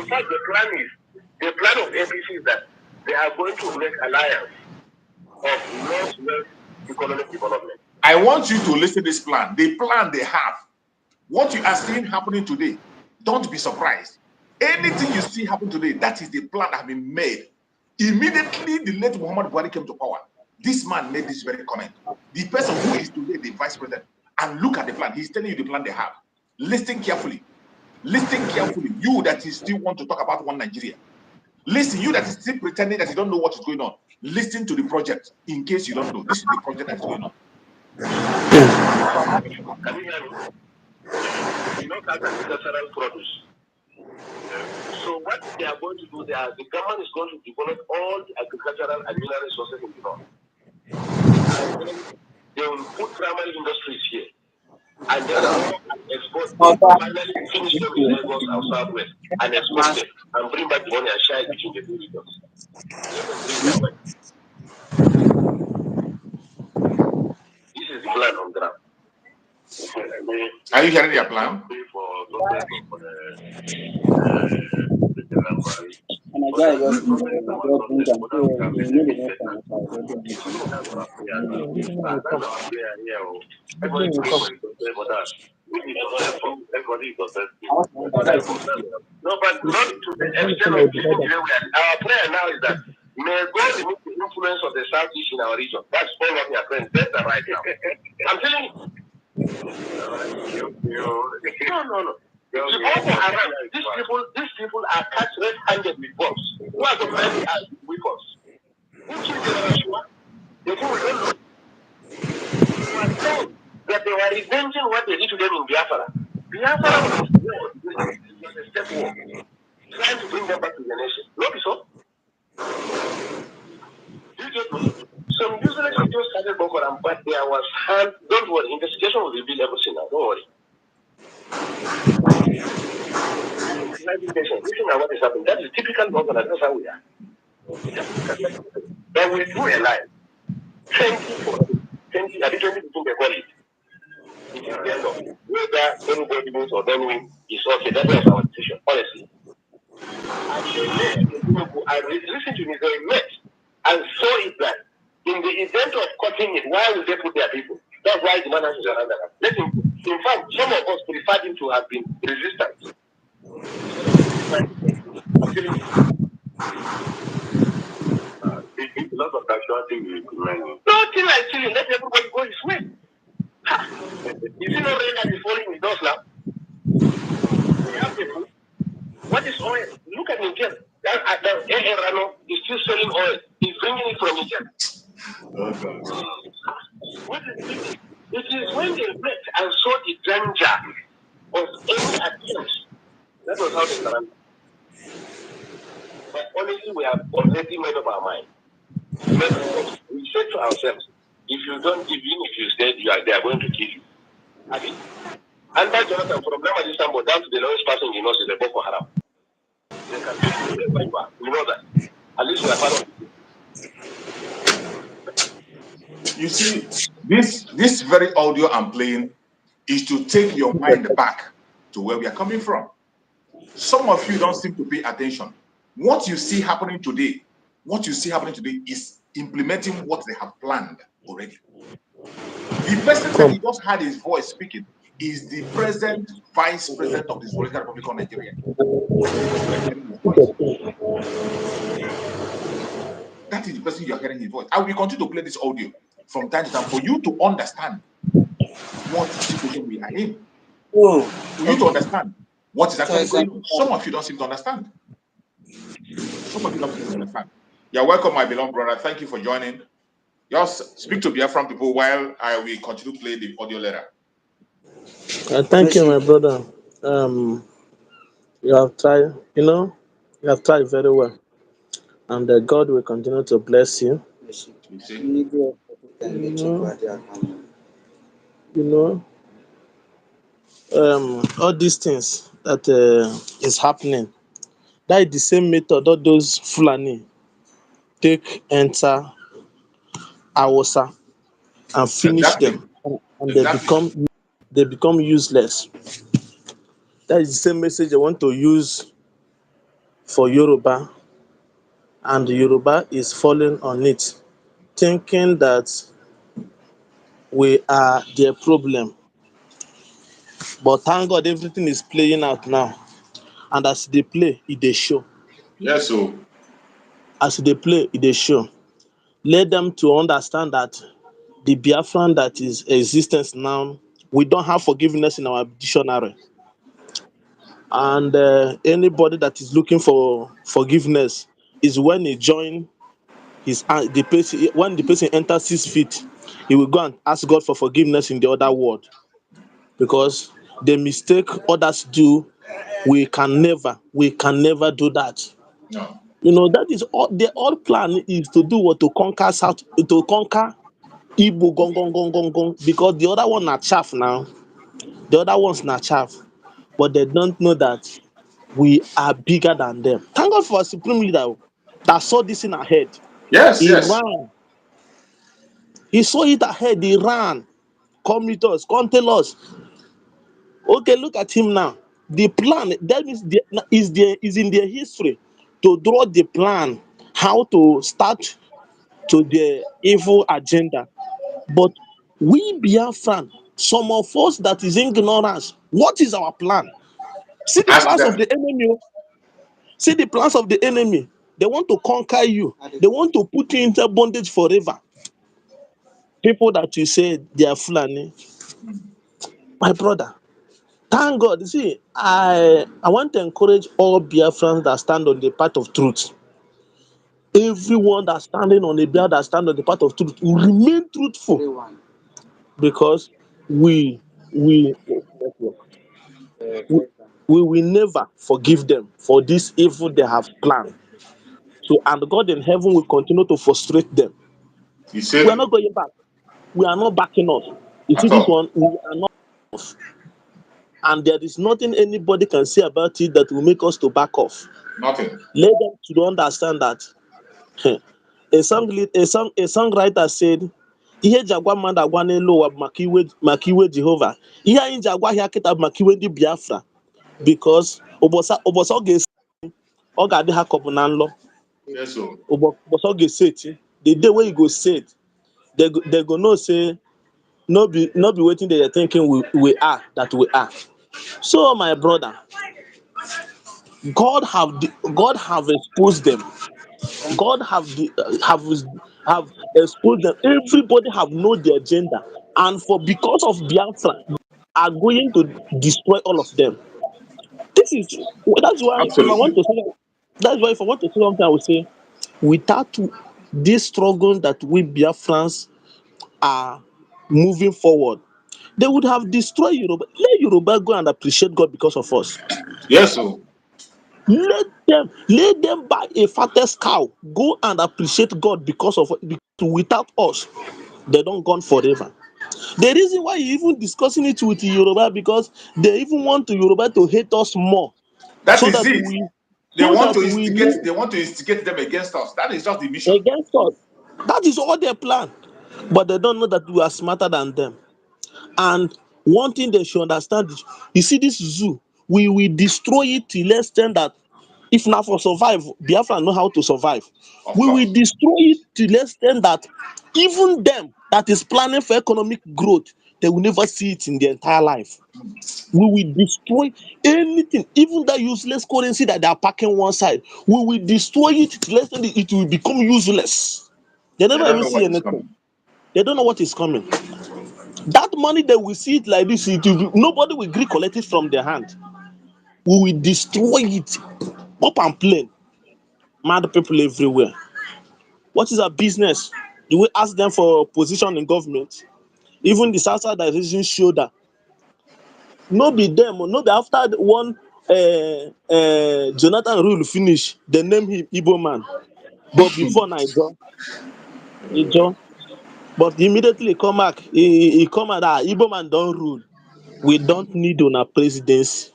fact, the plan of APC is that they are going to make alliance of northwest economic development. I want you to listen to this plan. The plan they have. What you are seeing happening today, don't be surprised. Anything you see happen today, that is the plan that has been made. Immediately, the late Muhammad Buhari came to power. This man made this very comment. The person who is today the vice president, and look at the plan. He's telling you the plan they have. Listen carefully. Listen carefully. You that is still want to talk about one Nigeria. Listen, you that is still pretending that you don't know what is going on. Listen to the project in case you don't know. This is the project that is going on. Can you hear me? You know that agricultural produce. So what they are going to do, the government is going to develop all the agricultural and mineral resources in the north. They will put primary industries here. And then export, finally finish them in Lagos and Southwest, and export them, and bring back money and share it between the two regions. Are you hearing their plan? No, but not to the extent of giving away. Our prayer now is that may God remove the influence of the Southeast in our region. That's all what we are praying. That's the right now. I'm telling you. No. These people are catch red-handed with bombs. Who are the men with us? Who killed Joshua? They don't know. They were told that they were revenging what they did to them in Biafra. Biafra was a step war, trying to bring them back to the nation. Not so. You just know. Some useless videos started Boko Haram, but there was hand. Don't worry, investigation will reveal everything now. Don't worry. Listen at what is happening. That is typical Boko Haram. That's how we are. But we do a lie. 20, I think 20 people they call it. It is the end of it. Whether anybody wins or don't win is okay. That was our decision, honestly. I listened to me, they met and saw it that in the event of cutting it, why would they put their people? That's why the man has surrendered. Let him. In fact, some of us preferred him to have been resistant. It's a lot of casualty. Nothing like killing. Let everybody go his way. Is it not rain that is falling with us now? We have people. What is oil? Look at Niger. Rano is still selling oil. He's bringing it from Niger. What is it? It is when they met and saw the danger of any attempt. That was how they surrendered. But honestly, we have already made up our mind. We said to ourselves, if you don't give in, if you stay, they are going to kill you. I mean, and by Jonathan, from Namadi Sambo down to the lowest person you know is the Boko Haram. They can kill you wherever you are. You know that. At least we are part of it. You see, this very audio I'm playing is to take your mind back to where we are coming from. Some of you don't seem to pay attention. What you see happening today is implementing what they have planned already. The person that you just heard his voice speaking is the present vice president of the Political Republic of Nigeria. That is the person you are hearing his voice. I will continue to play this audio from time to time for you to understand what situation we are in. For you to understand what is actually going on. Some of you don't seem to understand. You're welcome, my beloved brother. Thank you for joining. Just speak to Biafran people while I will continue to play the audio later. Thank you, my brother. You have tried, you have tried very well. And God will continue to bless you. All these things that is happening, that is the same method that those Fulani take enter Awasa and finish them, and they become useless. That is the same message they want to use for Yoruba, and Yoruba is falling on it, thinking that we are their problem. But thank God everything is playing out now. And as they play, they show. Yes, so. As they play, they show. Let them to understand that the Biafran that is existence now, we don't have forgiveness in our dictionary. And anybody that is looking for forgiveness is when he join the person. When the person enters 6 feet, he will go and ask God for forgiveness in the other world, because the mistake others do, we can never do that. No. That is all. The all plan is to do what? To conquer Igbo gong, because the other one are chaff now. The other one's not chaff, but they don't know that we are bigger than them. Thank God for a supreme leader that saw this in ahead. Yes. Ran. He saw it ahead. He ran. Come with us. Come tell us. Okay, look at him now. The plan that means is in their history to draw the plan how to start to the evil agenda. But we Biafran, some of us that is ignorance, what is our plan? See the Ask plans of them. the enemy. See the plans of the enemy. They want to conquer you. They want to put you into bondage forever. People that you say they are Fulani, my brother. Thank God. You see, I want to encourage all Biafrans that stand on the path of truth. Everyone that's standing on the Biafra that stand on the path of truth will remain truthful because we we we will never forgive them for this evil they have planned. So, and God in heaven will continue to frustrate them. You We are see? not going back. We are not backing off. You see At this all. one, we are not off. And there is nothing anybody can say about it that will make us to back off. Nothing. Let them to understand that a songwriter said, ihe eji agwa mmadụ agwa n'elu ụwa bụ maka iwe Jehova. Ihe anyị ji agwa ahịa kịta bụ maka iwe ndị Biafra because ụbọchị ọ ga-adị ha ka ọ bụ na nlọ. Yes, so. Ụbọchị ọ ga-esi eti, the day wey you go say it, they go know say no be wetin they are thinking we are that we are. So my brother, God have exposed them. God have exposed them. Everybody have know the agenda, and for because of Biafra, are going to destroy all of them. This is that's why if I want Absolutely. to say that's why if I want to say something, I would say without this struggle that we Biafrans are moving forward, they would have destroyed Yoruba. Let Yoruba go and appreciate God because of us. Yes, so. Let them buy a fattest cow, go and appreciate God because without us, they don't gone forever. The reason why you even discussing it with Yoruba because they even want Yoruba to hate us more, That so is that it. we They so want that to we instigate. know They want to instigate them against us. That is just the mission. against us. That is all their plan, but they don't know that we are smarter than them. And one thing they should understand is, you see this zoo, we will destroy it till less than that. If not for survive, Biafra know how to survive. Of We will course. destroy it till less than that. Even them that is planning for economic growth, they will never see it in their entire life. We will destroy anything, even that useless currency that they are packing one side. We will destroy it till less than it will become useless. They They never don't even know see what is anything. coming. They don't know what is coming. That money they will see it like this, nobody will agree collect it from their hand. We will destroy it up and plain. Mad people everywhere. What is our business? Do we ask them for position in government? Even the Southside Direction show that no be them, no be after one Jonathan rule finish, they name him Igbo man. But before Niger, but immediately come back, he come out that Igbo man don't rule. We don't need on a presidency.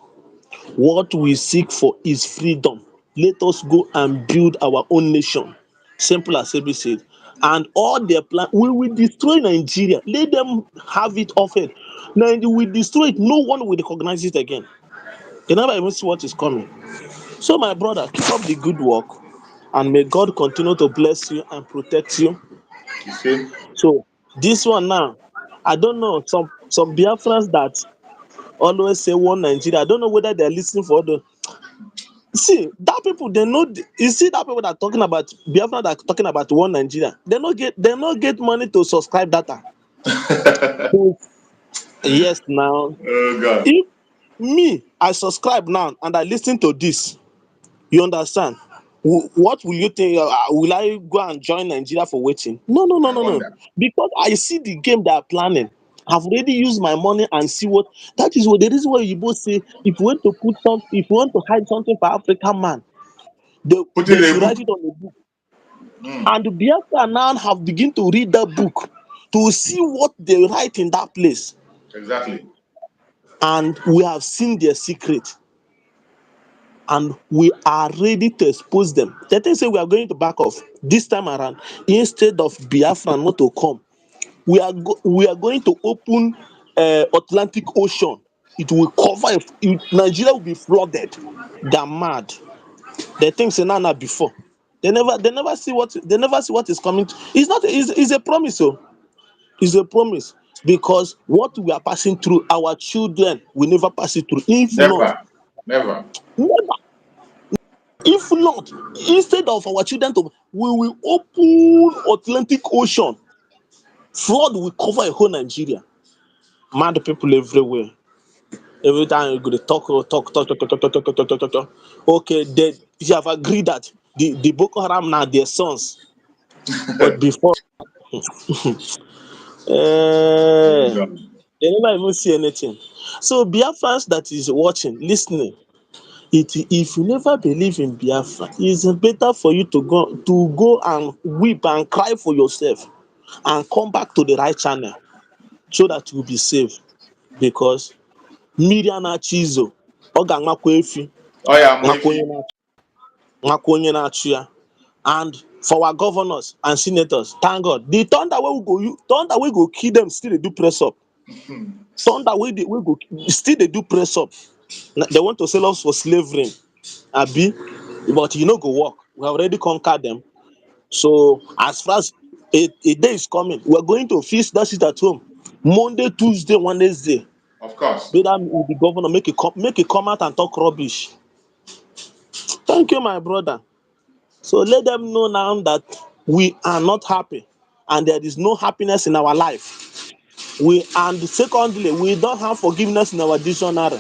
What we seek for is freedom. Let us go and build our own nation. Simple as Sebi said. And all their plan, we will destroy Nigeria. Let them have it offered. Nigeria will destroy it. No one will recognize it again. They never even see what is coming. So, my brother, keep up the good work. And may God continue to bless you and protect you. You see? So, this one now, I don't know. Some Biafrans that always say one Nigeria. I don't know whether they're listening for the. See that people they know. You see that people that are talking about Biafra that are talking about one Nigeria. They not get money to subscribe data. Yes, now Oh God. if me I subscribe now and I listen to this, you understand? What will you think? Will I go and join Nigeria for waiting? No, no, no, I no, no. wonder. Because I see the game they are planning. I've already used my money and see what that is what the reason why you both say if you want to if you want to hide something for African man, they, Put it they in a should book. write it on the book. Mm, And the Biafra now have begin to read that book to see what they write in that place. exactly. And we have seen their secret. And we are ready to expose them. They think say we are going to back off this time around. Instead of Biafra not to come, we are going to open Atlantic Ocean. it will cover. Nigeria will be flooded. They're mad. They think say Nana before. They never see what is coming. It's not. It's a promise. So it's a promise because what we are passing through, our children will never pass it through. If not, Never. Never. never. If not, instead of our children to, we will open Atlantic Ocean. Flood will cover a whole Nigeria. Mad people everywhere. Every time you go to talk. Okay, you have agreed that the Boko Haram now their sons, but before Oh, they God. never even see anything. So Biafrans that is watching, listening, if you never believe in Biafra, it's better for you to go and weep and cry for yourself and come back to the right channel so that you will be safe. Because Miriam Chizo, ọ ga-amakwa efi, Oh, yeah, makwa onye Moifi. na-achụ ya. And for our governors and senators, thank God, the thunder wey go kill them still dey do press up. Thunder wey go still dey do press up. They want to sell us for slavery, abi, but e no go work. We have already conquered them. So as far as a day is coming, we are going to feast that shit at home. Monday, Tuesday, Wednesday. Of course. Better the governor make a come out and talk rubbish. Thank you, my brother. So let them know now that we are not happy and there is no happiness in our life. And secondly, we don't have forgiveness in our dictionary.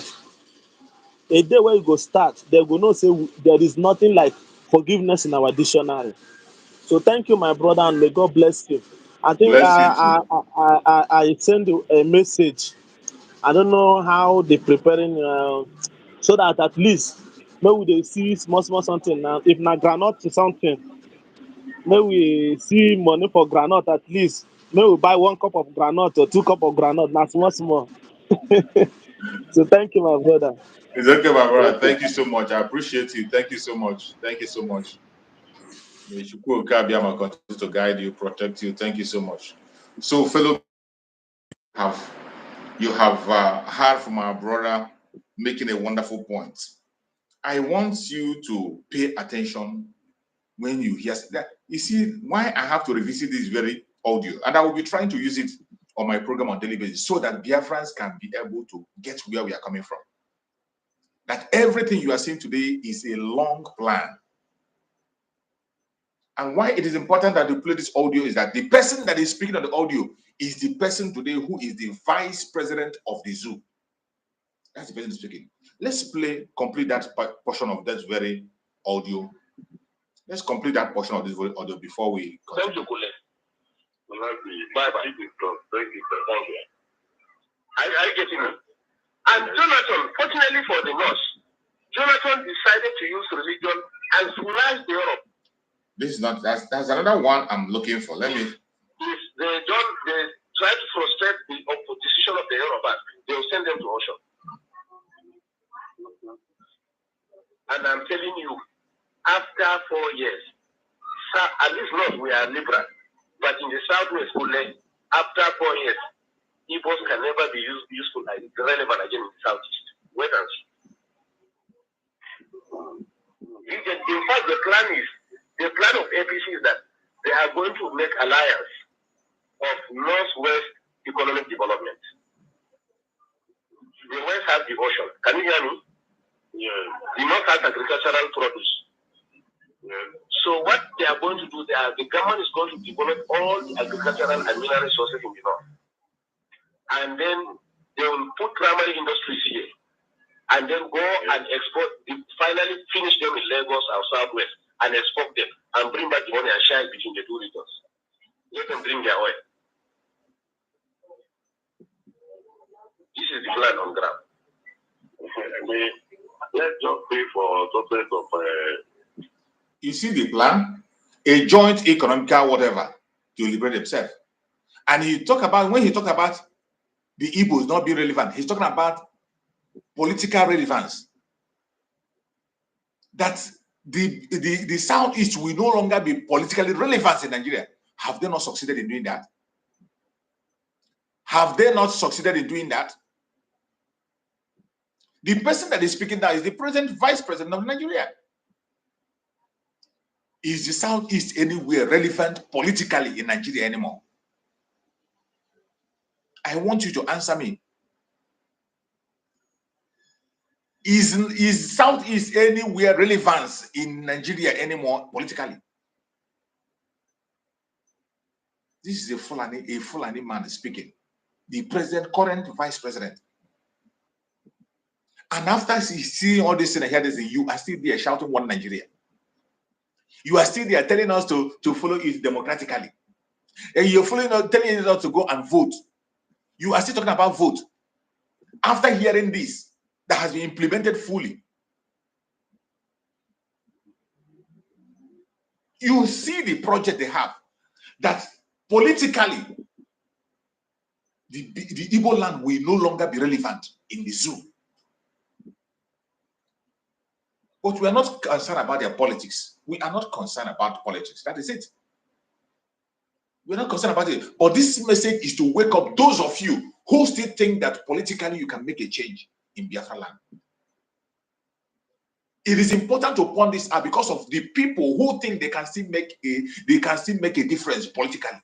A day where you go start, they will not say there is nothing like forgiveness in our dictionary. So thank you, my brother, and may God bless you. I think Bless you too. I send you a message. I don't know how they preparing so that at least maybe they see small something now. If na groundnut to something, may we see money for groundnut at least. May we buy 1 cup of groundnut or 2 cup of groundnut. Now small. So thank you, my brother. It's okay, my brother. Okay. Thank you so much. I appreciate you. Thank you so much. Thank you so much. May Shukwu Okabiama continue to guide you, protect you. Thank you so much. So, fellow, you have heard from our brother making a wonderful point. I want you to pay attention when you hear that. You see, why I have to revisit this very audio, and I will be trying to use it on my program on daily basis so that Biafrans can be able to get where we are coming from. That everything you are seeing today is a long plan. And why it is important that you play this audio is that the person that is speaking on the audio is the person today who is the vice president of the zoo. That's the person speaking. Let's complete that portion of that very audio. Let's complete that portion of this very audio before we continue. Thank you, Kule. Bye-bye. Thank you. Thank you. I get it. And Jonathan, fortunately for the North, Jonathan decided to use religion and smash the Europe. This is not, that's another one I'm looking for. Let me. If they try to frustrate the decision of the Yoruba, they will send them to Ocean. And I'm telling you, after 4 years, at least not we are liberal, but in the Southwest, after 4 years, Igbos can never be useful and relevant again in the Southeast. Wait and see. In fact, the plan of APC is that they are going to make alliance of Northwest economic development. The West has the ocean. Can you hear me? Yeah. The North has agricultural produce. Yeah. So what they are going to do, the government is going to develop all the agricultural and mineral resources in the North. And then they will put primary industries here. And then go and export, finally finish them in Lagos or Southwest and export them and bring back the money and share it between the two regions. Let them bring their oil. This is the plan on ground. Let's just pay for success of. You see the plan? A joint economical whatever to liberate themselves. And when he talk about the Igbos not being relevant, he's talking about political relevance. That the Southeast will no longer be politically relevant in Nigeria. Have they not succeeded in doing that? Have they not succeeded in doing that? The person that is speaking now is the present vice president of Nigeria. Is the Southeast anywhere relevant politically in Nigeria anymore? I want you to answer me. Is Southeast anywhere relevance in Nigeria anymore politically? This is a Fulani man speaking, the current vice president. And after seeing all this and I hear this, you are still there shouting one Nigeria. You are still there telling us to follow it democratically. And you're telling us to go and vote. You are still talking about vote. After hearing this, that has been implemented fully. You see the project they have, that politically, the Igbo land will no longer be relevant in the zoo. But we are not concerned about their politics. We are not concerned about politics. That is it. We're not concerned about it. But this message is to wake up those of you who still think that politically you can make a change in Biafra land. It is important to point this out because of the people who think they can still make a difference politically.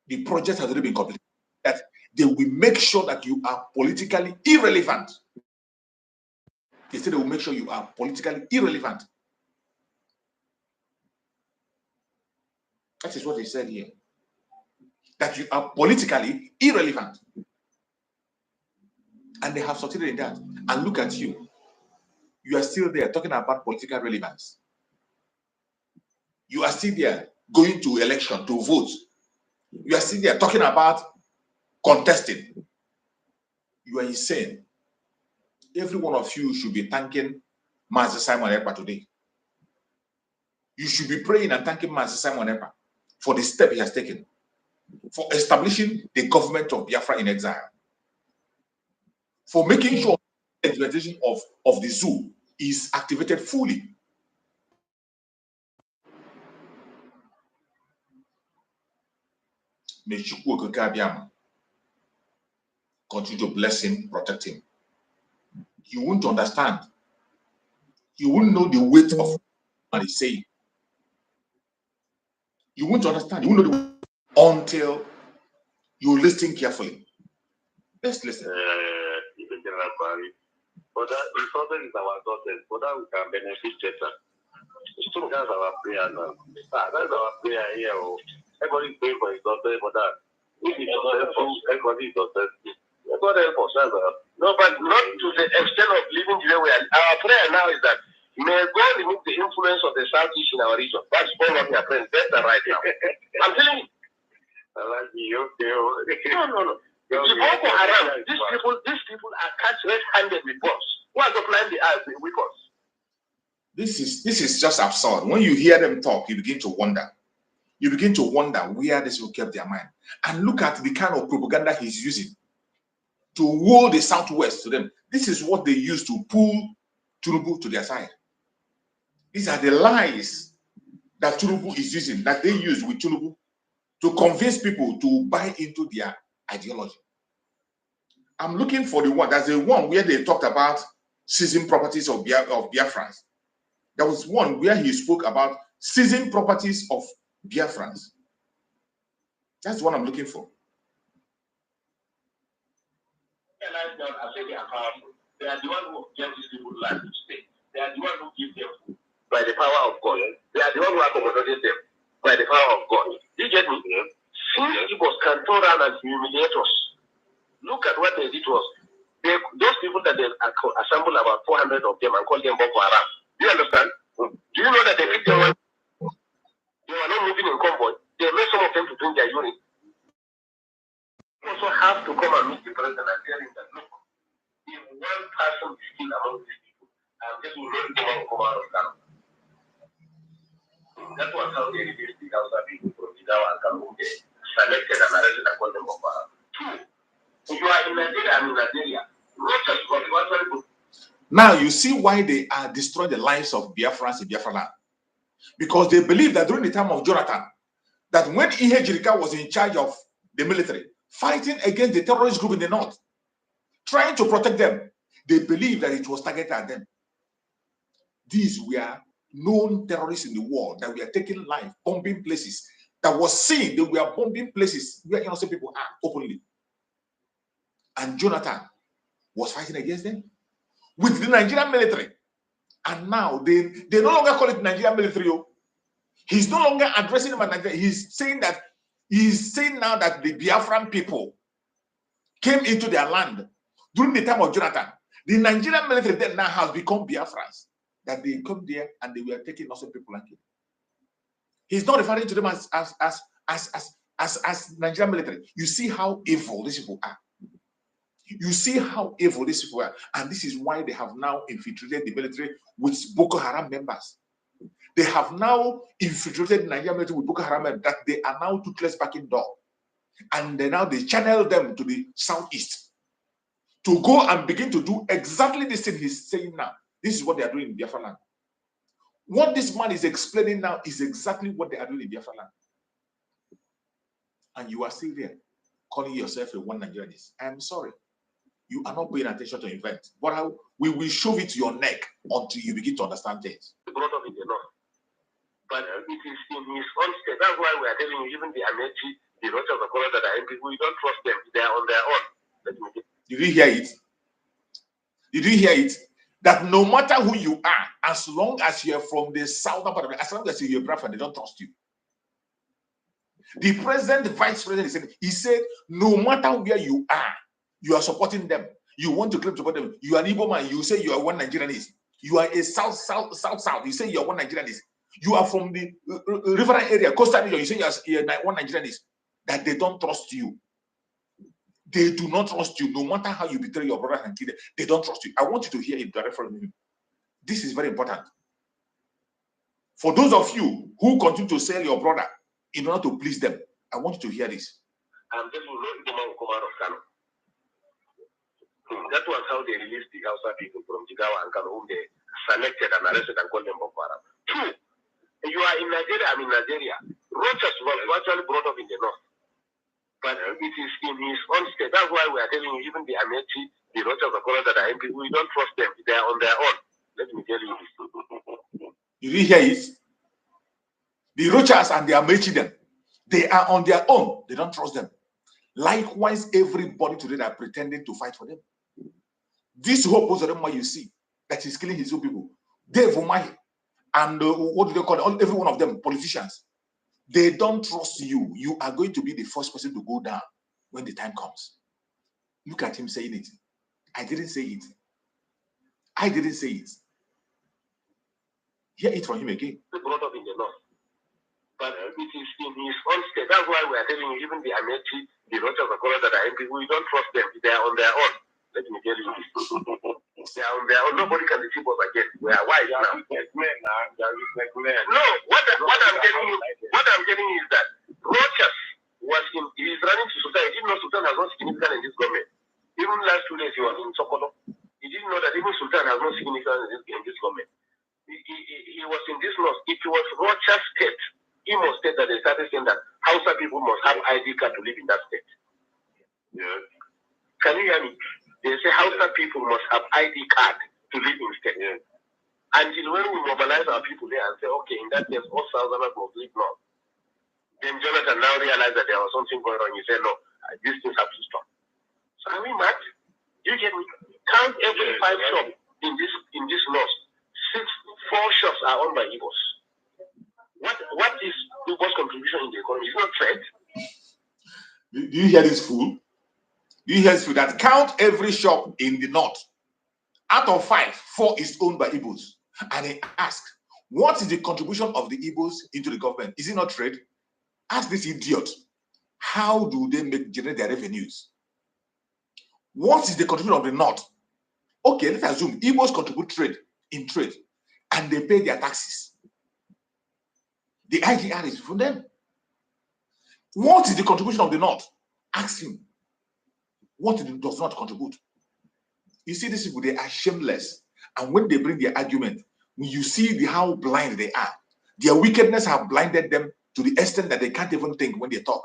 The project has already been completed. That they will make sure that you are politically irrelevant. They say they will make sure you are politically irrelevant. That is what they said here. That you are politically irrelevant. And they have succeeded in that. And look at you. You are still there talking about political relevance. You are still there going to election to vote. You are still there talking about contesting. You are insane. Every one of you should be thanking Master Simon Ekpa today. You should be praying and thanking Master Simon Ekpa for the step he has taken for establishing the government of Biafra in exile, for making sure the implementation of the zoo is activated fully. May Chukwu Okike Abiama continue to bless him, protect him. You won't understand. You won't know the weight of what he's saying. You won't understand. You won't know the weight until you listen carefully. Let's listen. But that is something is our daughters, but that we can benefit better. It's true, that's our prayer now. That's our prayer here. Everybody pray for his daughter, but that if it's successful, everybody is successful. God help us. No, but not to the extent of living the way we are. Our prayer now is that may God remove the influence of the Southeast in our region. That's all what we are praying. That's the right now. I'm telling you. No. The Boko Haram, these people are catch red-handed with bombs. Who are supplying the earth with us? This is just absurd. When you hear them talk, you begin to wonder. You begin to wonder where this will keep their mind. And look at the kind of propaganda he's using to woo the Southwest to them. This is what they use to pull Tinubu to their side. These are the lies that Tinubu is using, that they use with Tinubu to convince people to buy into their ideology. I'm looking for the one. There's a one where they talked about seizing properties of Biafrans. There was one where he spoke about seizing properties of Biafrans. That's what I'm looking for. They are the one who get these people land to stay. They are the one who give them food by the power of God. They are the one who accommodated them by the power of God. You get me? Since Igbos can turn around and humiliate us, look at what they did to us. Those people that they assembled about 400 of them and called them Boko Haram. Do you understand? Do you know that they picked them? They were not moving in convoy. They made some of them to drink their urine. You also have to come and meet the president and tell him that, look, if one person is still among these people, I'm just going to come out of Ghana. That was how they reduced the Hausa people from Jigawa and Kalu. They selected and arrested and called them Boko Haram. Two, you are in Nigeria, I'm in Nigeria. Not just God. Now you see why they are destroying the lives of Biafrans in Biafra land. Because they believe that during the time of Jonathan, that when Ihe Jirika was in charge of the military, fighting against the terrorist group in the north, trying to protect them. They believe that it was targeted at them. These were known terrorists in the world that were taking life, bombing places, that was seen. They were bombing places where innocent people are openly. And Jonathan was fighting against them with the Nigerian military. And now they no longer call it Nigerian military. He's no longer addressing them as Nigeria. He's saying now that the Biafran people came into their land during the time of Jonathan. The Nigerian military then now has become Biafrans. That they come there and they were taking innocent people like it. He's not referring to them as Nigerian military. You see how evil these people are. You see how evil these people are. And this is why they have now infiltrated the military with Boko Haram members. They have now infiltrated the Nigerian military with Boko Haram members that they are now toothless backing door. And they channel them to the southeast to go and begin to do exactly this thing he's saying now. This is what they are doing in Biafra land. What this man is explaining now is exactly what they are doing in Biafra land. And you are still there, calling yourself a one Nigerianist. I am sorry. You are not paying attention to events. But we will shove it to your neck until you begin to understand things. Brought up in the north. But it is in his own state. That's why we are telling you, even the Amechi, the Rochas of Color that are MP, we don't trust them. They are on their own. Did you hear it? Did you hear it? That no matter who you are, as long as you're from the southern part of it, as long as you're a Biafran, they don't trust you. The president, the vice president, he said, no matter where you are supporting them. You want to claim to support them. You are an Igbo man. You say you are one Nigerianist. You are a south. You say you are one Nigerianist. You are from the riverine area, coastal region. You say you are one Nigerianist. That they don't trust you. They do not trust you. No matter how you betray your brother and kill them, they don't trust you. I want you to hear it direct from him. This is very important. For those of you who continue to sell your brother in order to please them, I want you to hear this. I'm telling you, no Igbo man will come out of Kano. That was how they released the Hausa people from Jigawa and Kano, whom they selected and arrested and called them Boko Haram. Two, you are in Nigeria, I'm in Nigeria. Rochas was actually brought up in the north. But it is in his own state. That's why we are telling you, even the Amechi, the Rochas of Color that are MP, we don't trust them. They are on their own. Let me tell you this. Did you hear it? The Rochas and the Amechi, them, they are on their own. They don't trust them. Likewise, everybody today that are pretending to fight for them. This whole post of them, you see, that is killing his own people. Dave Umahi and what do they call it? Every one of them, politicians. They don't trust you. You are going to be the first person to go down when the time comes. Look at him saying it. I didn't say it. I didn't say it. Hear it from him again. Brought up in the north. But it is in his own state. That's why we are telling you, even the Amechi, the Rochas of Color that are MP, we don't trust them. They are on their own. Let me tell you this. They are on their own. Nobody can deceive us again. We are wise now. No, what I'm telling you is that Rochas was he is running to Sultan. He didn't know Sultan has no significance in this government. Even last 2 days he was in Sokoto. He didn't know that even Sultan has no significance in this government. He was in this loss. If it was Rochas state, Imo state, that they started saying that Hausa people must have ID card to live in that state. Yeah. Can you hear me? They say Hausa people must have ID card to live in state. Yeah. Until when we mobilize our people there and say, okay, in that case, all Southerners must live now. Then Jonathan now realized that there was something going on. He said, no, these things have to stop. So are we mad? You get me? Count every 5 shops in this loss. 4 shops are owned by Igbos. What is Igbo's contribution in the economy? It's not trade. Do you hear this fool? Do you hear this fool that count every shop in the north? Out of 5, 4 is owned by Igbos. And he asked, what is the contribution of the Igbos into the government? Is it not trade? Ask this idiot. How do they generate their revenues? What is the contribution of the north? Okay, let's assume Igbos contribute trade, and they pay their taxes. The IGR is from them. What is the contribution of the north? Ask him. What does not contribute? You see, these people, they are shameless. And when they bring their argument, when you see how blind they are, their wickedness have blinded them to the extent that they can't even think when they talk.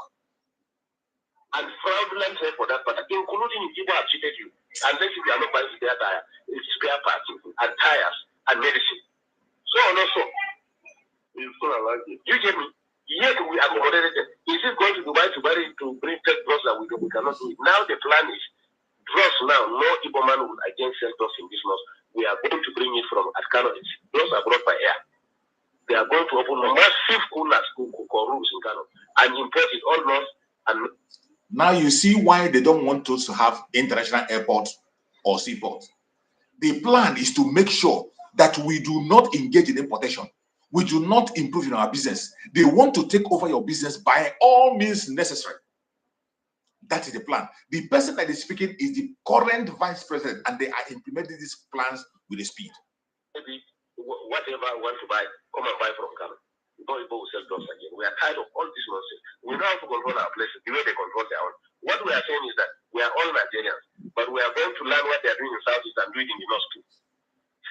And fraudulent for that, but including Igbo have cheated you. Unless if you are not buying spare parts and tires and medicine. So on also. You get me? Yet we accommodated. Is it going to Dubai to bring tech drugs that we cannot do it? Now the plan is drugs now. No Igbo man will against sell drugs in this laws. We are going to bring it from Kano. Drugs are brought by air. They are going to open massive coolers rooms in Kano and import it all north and. Now you see why they don't want us to have international airports or seaports. The plan is to make sure that we do not engage in importation. We do not improve in our business. They want to take over your business by all means necessary. That is the plan. The person that is speaking is the current vice president, and they are implementing these plans with a speed. Maybe whatever I want to buy, come and buy from Ghana. People will sell drugs again. We are tired of all this nonsense. We know how to control our places, the way they control their own. What we are saying is that we are all Nigerians, but we are going to learn what they are doing in Southeast and do it in the North too.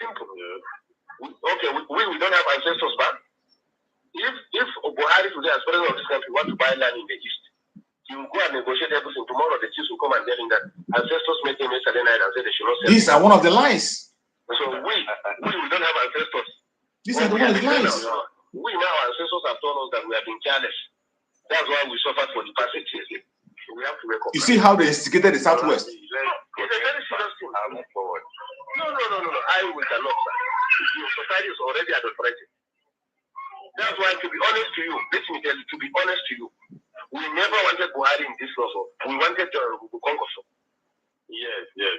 Simple. We don't have ancestors back. If Buhari today, as president of this country, want to buy land in the East, he will go and negotiate everything. Tomorrow, the chiefs will come and tell him that ancestors met him yesterday night and said they should not sell. These are one of the lies. So we don't have ancestors. These are the one of the lies. We now, our ancestors have told us that we have been careless. That's why we suffered for the past 8 years. So we have to wake up. You see how they instigated the Southwest? It's a very serious thing. I'll move forward. No. We cannot. Your society is already adulterated. That's why, to be honest to you, let me tell you, to be honest to you, we never wanted Buhari in this law. We wanted Concourse. Yes.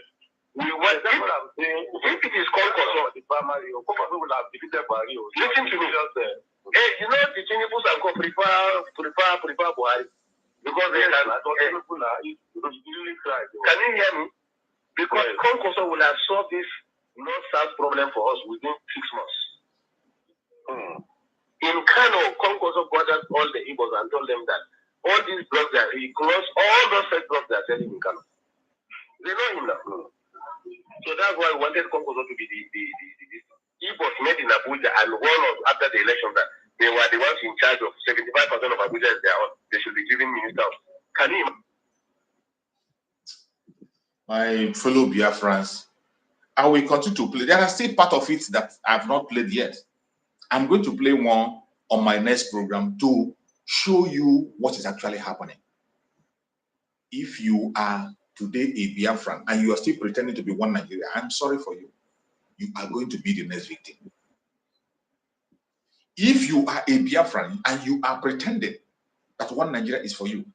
We want that what I'm saying. If it is Concourse, the primary, Concourse will have defeated Buhari. Listen to me. Hey, you know the Chinese and prefer Buhari because they can. Can you hear me? Because Concourse will have solved this North-South problem for us within 6 months. In Kano, Concourse gathered all the Igbos and told them that all these drugs that he closed, all those fake drugs they are selling in Kano. They know him now. So that's why we wanted Concourse to be the Igbos made in Abuja and warned us after the election that they were the ones in charge of 75% of Abuja is their own. They should be giving ministers. Can you imagine? My fellow Biafrans, I will continue to play. There are still part of it that I have not played yet. I'm going to play one on my next program to show you what is actually happening. If you are today a Biafran and you are still pretending to be one Nigeria, I'm sorry for you. You are going to be the next victim. If you are a Biafran and you are pretending that one Nigeria is for you,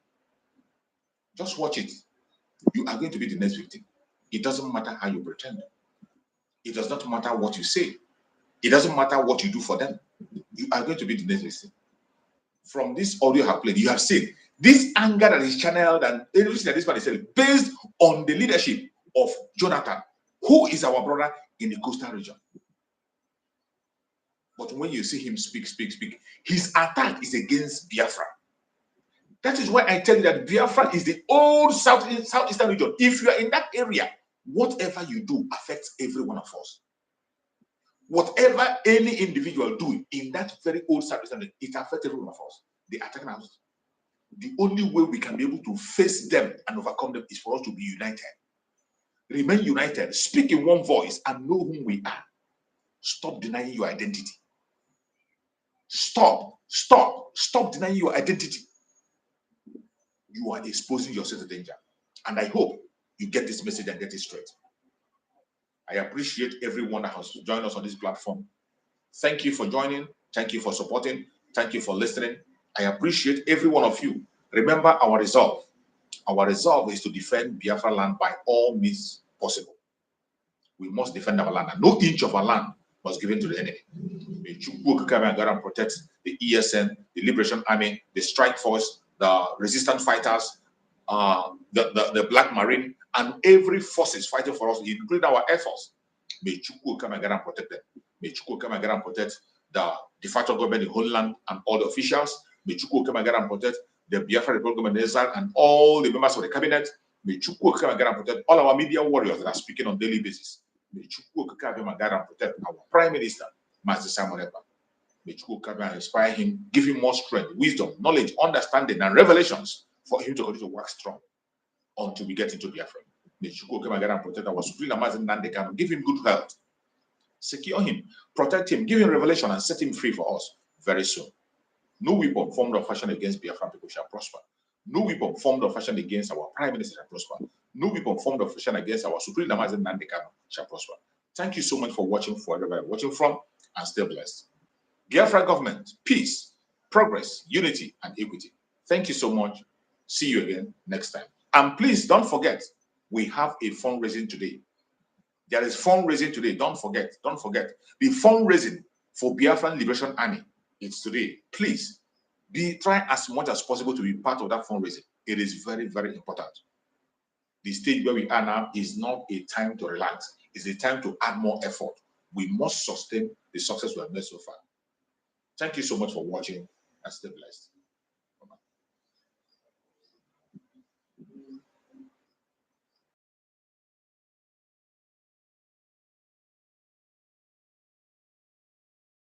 just watch it. You are going to be the next victim. It doesn't matter how you pretend. It does not matter what you say. It doesn't matter what you do for them. You are going to be the next victim. From this audio I have played, you have seen this anger that is channeled and everything that this man is saying based on the leadership of Jonathan, who is our brother in the coastal region. But when you see him speak, his attack is against Biafra. That is why I tell you that Biafra is the old southeastern region. If you are in that area, whatever you do affects every one of us. Whatever any individual do in that very old southeastern region, it affects every one of us. They attack us. The only way we can be able to face them and overcome them is for us to be united. Remain united, speak in one voice, and know whom we are. Stop denying your identity. Stop denying your identity. You are exposing yourself to danger. And I hope you get this message and get it straight. I appreciate everyone that has joined us on this platform. Thank you for joining. Thank you for supporting. Thank you for listening. I appreciate every one of you. Remember our resolve. Our resolve is to defend Biafra land by all means possible. We must defend our land, and no inch of our land was given to the enemy. May Chukwu come and protect the ESN, the Liberation Army, the Strike Force, the resistance fighters, the Black Marine, and every forces fighting for us, including our Air Force. May Chukwu come and protect them. May Chukwu come and protect the de facto government, the homeland, and all the officials. May Chukwu come and protect the Biafra Republic government in exile and all the members of the cabinet. May Chukwu come and protect all our media warriors that are speaking on a daily basis. May Chukwu come and protect our Prime Minister, Master Simon Ekpa. May Chukwu come and inspire him, give him more strength, wisdom, knowledge, understanding, and revelations for him to continue to work strong until we get into Biafra. May Chukwuka come again and protect our Supreme Amazon Nandekano. Give him good health. Secure him, protect him, give him revelation, and set him free for us very soon. No weapon formed or fashioned against Biafran people shall prosper. No weapon formed or fashioned against our Prime Minister shall prosper. No weapon formed or fashioned against our Supreme Amazon Nandekano shall prosper. Thank you so much for watching, for wherever you're watching from, and stay blessed. Biafra government, peace, progress, unity, and equity. Thank you so much. See you again next time. And please don't forget, we have a fundraising today. There is fundraising today. Don't forget. Don't forget. The fundraising for Biafran Liberation Army is today. Please try as much as possible to be part of that fundraising. It is very, very important. The stage where we are now is not a time to relax. It's a time to add more effort. We must sustain the success we have made so far. Thank you so much for watching, and stay blessed.